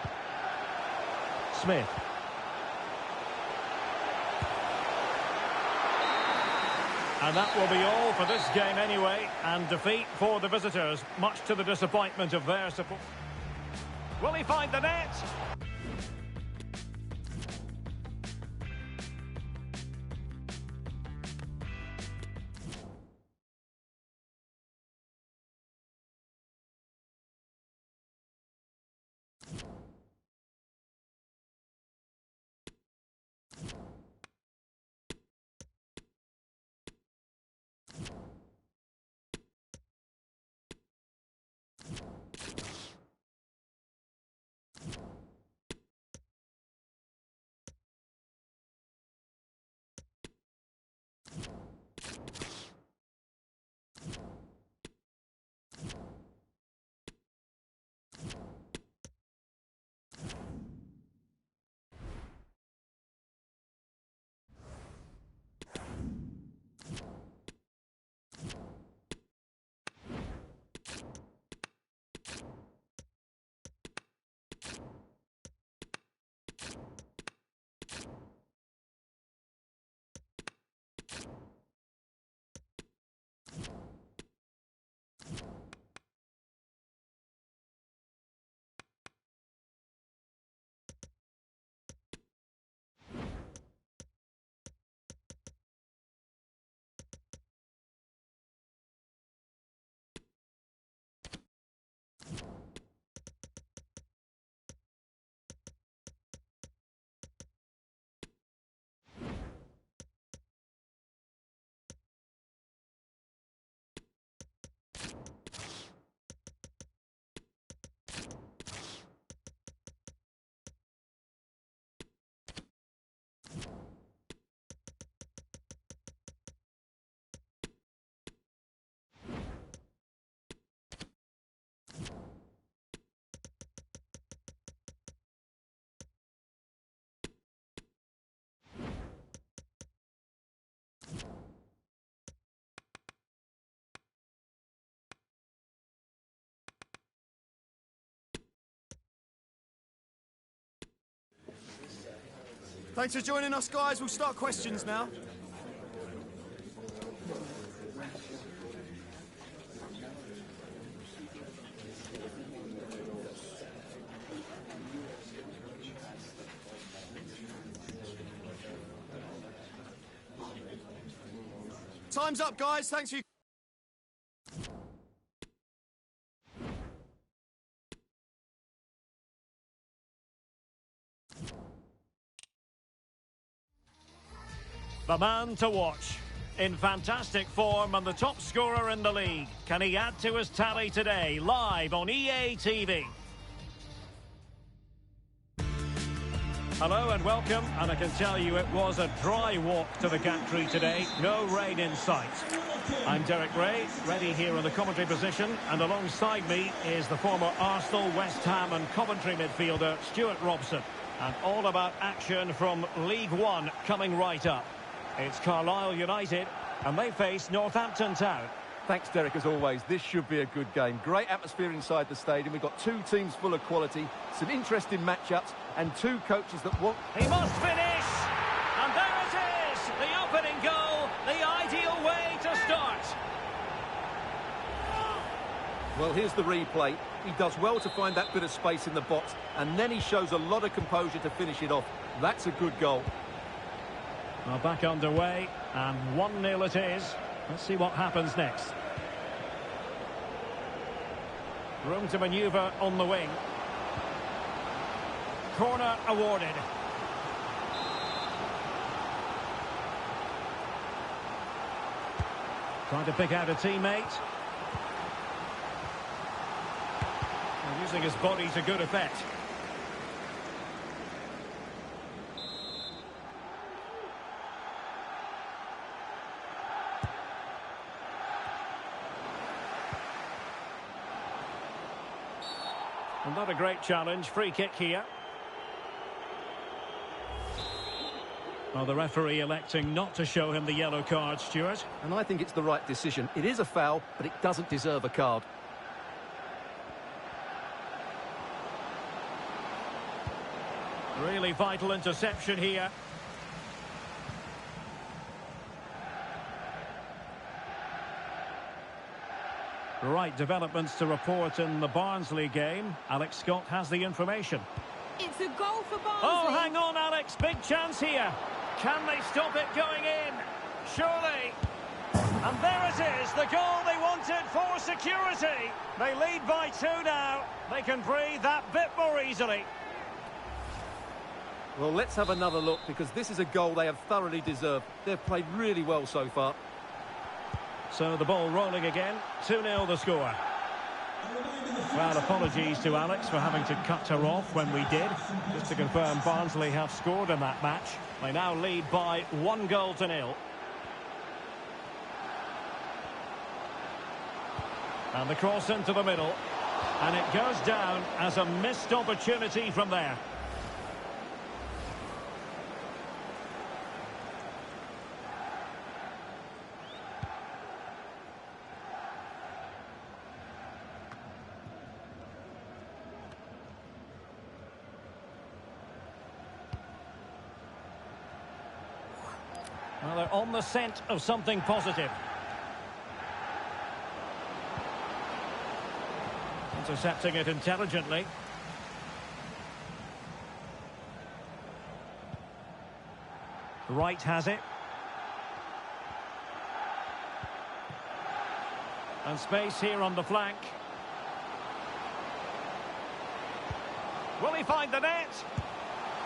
Smith. And that will be all for this game anyway. And defeat for the visitors, much to the disappointment of their support. Will he find the net? Thanks for joining us, guys. We'll start questions now. Time's up, guys. Thanks for your... The man to watch. In fantastic form and the top scorer in the league. Can he add to his tally today? Live on EA TV. Hello and welcome, and I can tell you it was a dry walk to the gantry today. No rain in sight. I'm Derek Ray, ready here in the commentary position, and alongside me is the former Arsenal, West Ham and Coventry midfielder Stuart Robson. And all about action from League One coming right up. It's Carlisle United, and they face Northampton Town. Thanks, Derek, as always. This should be a good game. Great atmosphere inside the stadium. We've got two teams full of quality, some interesting matchups, and two coaches that want... He must finish! And there it is! The opening goal, the ideal way to start. Well, here's the replay. He does well to find that bit of space in the box, and then he shows a lot of composure to finish it off. That's a good goal. Well, back underway, and 1-0 it is. Let's see what happens next. Room to manoeuvre on the wing. Corner awarded. Trying to pick out a teammate. And using his body to good effect. And not a great challenge. Free kick here. Well, the referee electing not to show him the yellow card, Stuart. And I think it's the right decision. It is a foul, but it doesn't deserve a card. Really vital interception here. Right developments to report in the Barnsley game. Alex Scott has the information. It's a goal for Barnsley. Oh, hang on, Alex. Big chance here. Can they stop it going in? Surely. And there it is, the goal they wanted for security. They lead by 2 now. They can breathe that bit more easily. Well, let's have another look, because this is a goal they have thoroughly deserved. They've played really well so far. So the ball rolling again. 2-0 the score. Well, apologies to Alex for having to cut her off when we did. Just to confirm, Barnsley have scored in that match. They now lead by 1-0. And the cross into the middle. And it goes down as a missed opportunity from there. Well, they're on the scent of something positive. Intercepting it intelligently. Wright has it. And space here on the flank. Will he find the net?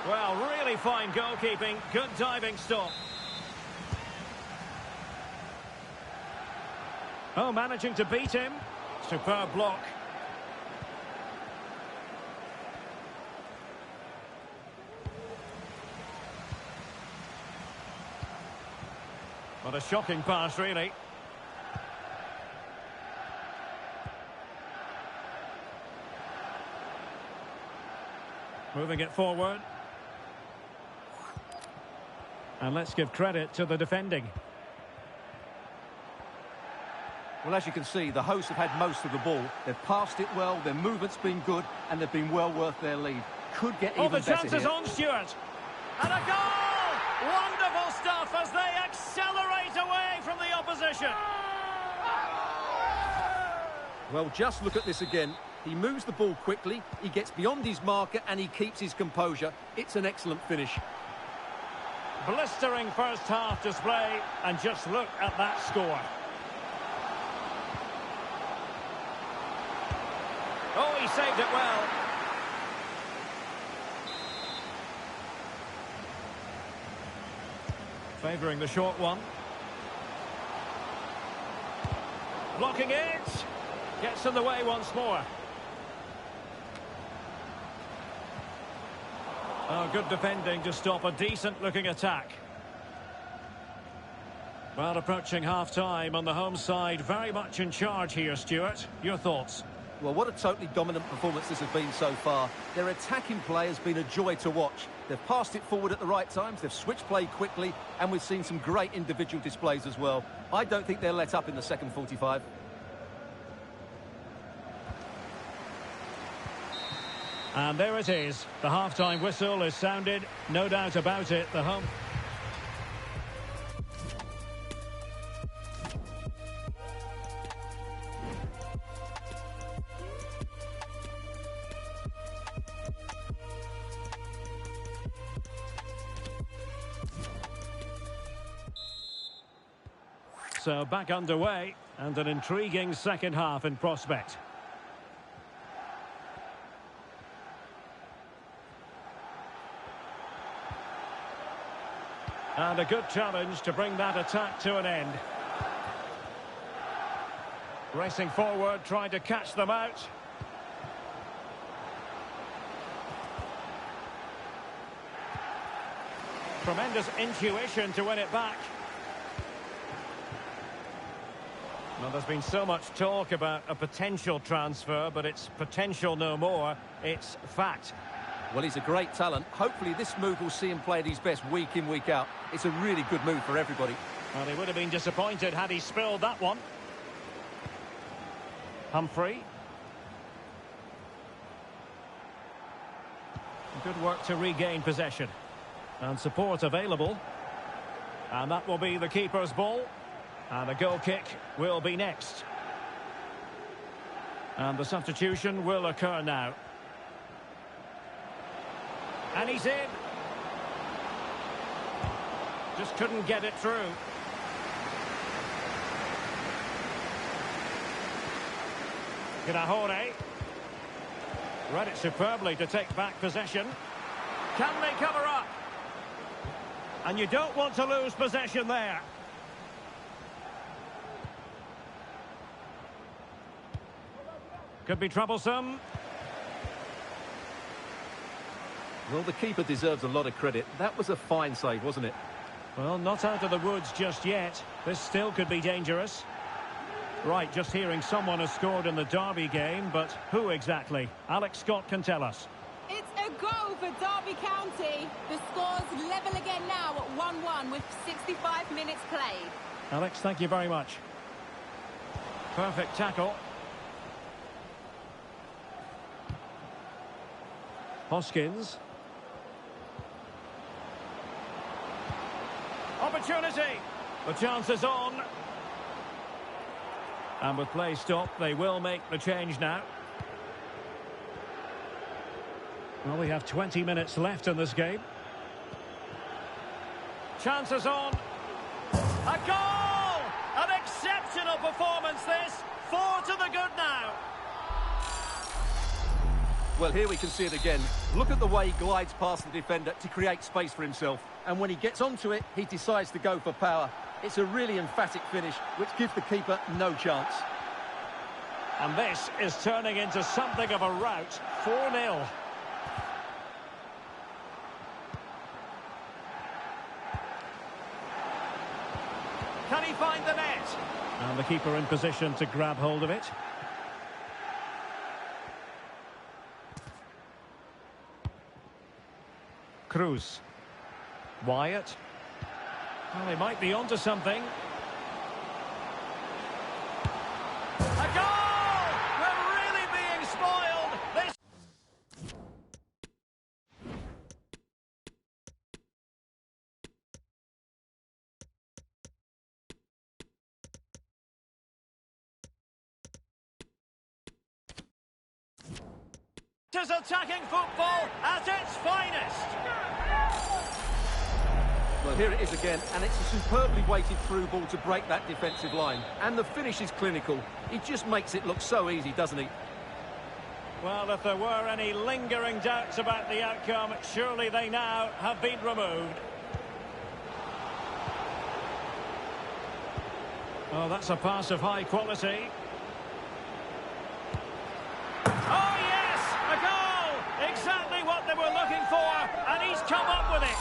Well, really fine goalkeeping. Good diving stop. Oh, managing to beat him. Superb block. What a shocking pass, really. Moving it forward. And let's give credit to the defending. Well, as you can see, the hosts have had most of the ball. They've passed it well, their movement's been good, and they've been well worth their lead. Could get even better here. Oh, the chance is on, Stuart. And a goal! Wonderful stuff as they accelerate away from the opposition. Well, just look at this again. He moves the ball quickly, he gets beyond his marker and he keeps his composure. It's an excellent finish. Blistering first half display, and just look at that score. Oh, he saved it well. Favouring the short one. Blocking it. Gets in the way once more. Oh, good defending to stop a decent-looking attack. Well, approaching half-time on the home side, very much in charge here, Stuart. Your thoughts? Well, what a totally dominant performance this has been so far. Their attacking play has been a joy to watch. They've passed it forward at the right times, they've switched play quickly, and we've seen some great individual displays as well. I don't think they'll let up in the second 45. And there it is. The half-time whistle is sounded. No doubt about it. The home... So back underway, and an intriguing second half in prospect. And a good challenge to bring that attack to an end. Racing forward, trying to catch them out. Tremendous intuition to win it back. Well, there's been so much talk about a potential transfer, but it's potential no more. It's fact. Well, he's a great talent. Hopefully this move will see him play at his best week in, week out. It's a really good move for everybody. Well, he would have been disappointed had he spilled that one. Humphrey. Good work to regain possession. And support available. And that will be the keeper's ball. And a goal kick will be next. And the substitution will occur now. And he's in. Just couldn't get it through. Girahore. Read it superbly to take back possession. Can they cover up? And you don't want to lose possession there. Could be troublesome. Well, the keeper deserves a lot of credit. That was a fine save, wasn't it? Well, not out of the woods just yet. This still could be dangerous. Right, just hearing someone has scored in the Derby game, but who exactly? Alex Scott can tell us. It's a goal for Derby County. The score's level again now at 1-1 with 65 minutes played. Alex, thank you very much. Perfect tackle. Hoskins. Opportunity. The chance is on. And with play stopped, they will make the change now. Well, we have 20 minutes left in this game. Chances on. A goal! An exceptional performance this. 4 to the good now. Well, here we can see it again. Look at the way he glides past the defender to create space for himself. And when he gets onto it, he decides to go for power. It's a really emphatic finish, which gives the keeper no chance. And this is turning into something of a rout. 4-0. Can he find the net? And the keeper in position to grab hold of it. Cruz. Wyatt. Well, he might be onto something. A goal! We're really being spoiled. This... Is attacking football at its finest. Well, here it is again, and it's a superbly weighted through ball to break that defensive line. And the finish is clinical. He just makes it look so easy, doesn't he? Well, if there were any lingering doubts about the outcome, surely they now have been removed. Oh, that's a pass of high quality. Oh, yes! A goal! Exactly what they were looking for, and he's come up with it.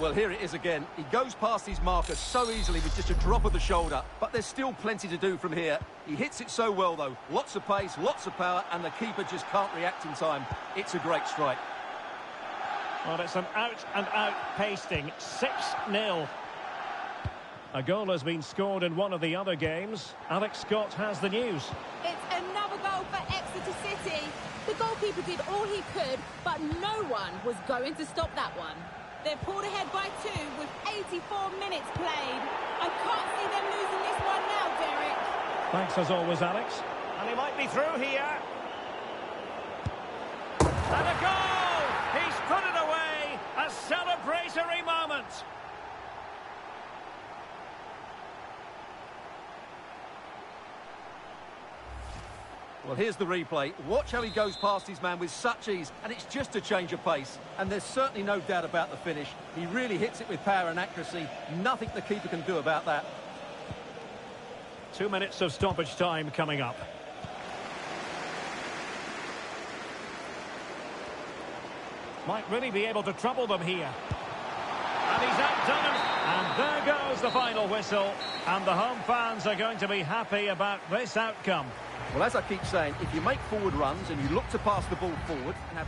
Well, here it is again. He goes past his marker so easily with just a drop of the shoulder, but there's still plenty to do from here. He hits it so well, though. Lots of pace, lots of power, and the keeper just can't react in time. It's a great strike. Well, it's an out-and-out pasting. 6-0. A goal has been scored in one of the other games. Alex Scott has the news. It's another goal for Exeter City. The goalkeeper did all he could, but no one was going to stop that one. They're pulled ahead by 2 with 84 minutes played. I can't see them losing this one now, Derek. Thanks as always, Alex. And he might be through here. And a goal! He's put it away. A celebratory moment. Well, here's the replay. Watch how he goes past his man with such ease, and it's just a change of pace. And there's certainly no doubt about the finish. He really hits it with power and accuracy. Nothing the keeper can do about that. 2 minutes of stoppage time coming up. Might really be able to trouble them here. And he's outdone him. And there goes the final whistle. And the home fans are going to be happy about this outcome. Well, as I keep saying, if you make forward runs and you look to pass the ball forward and have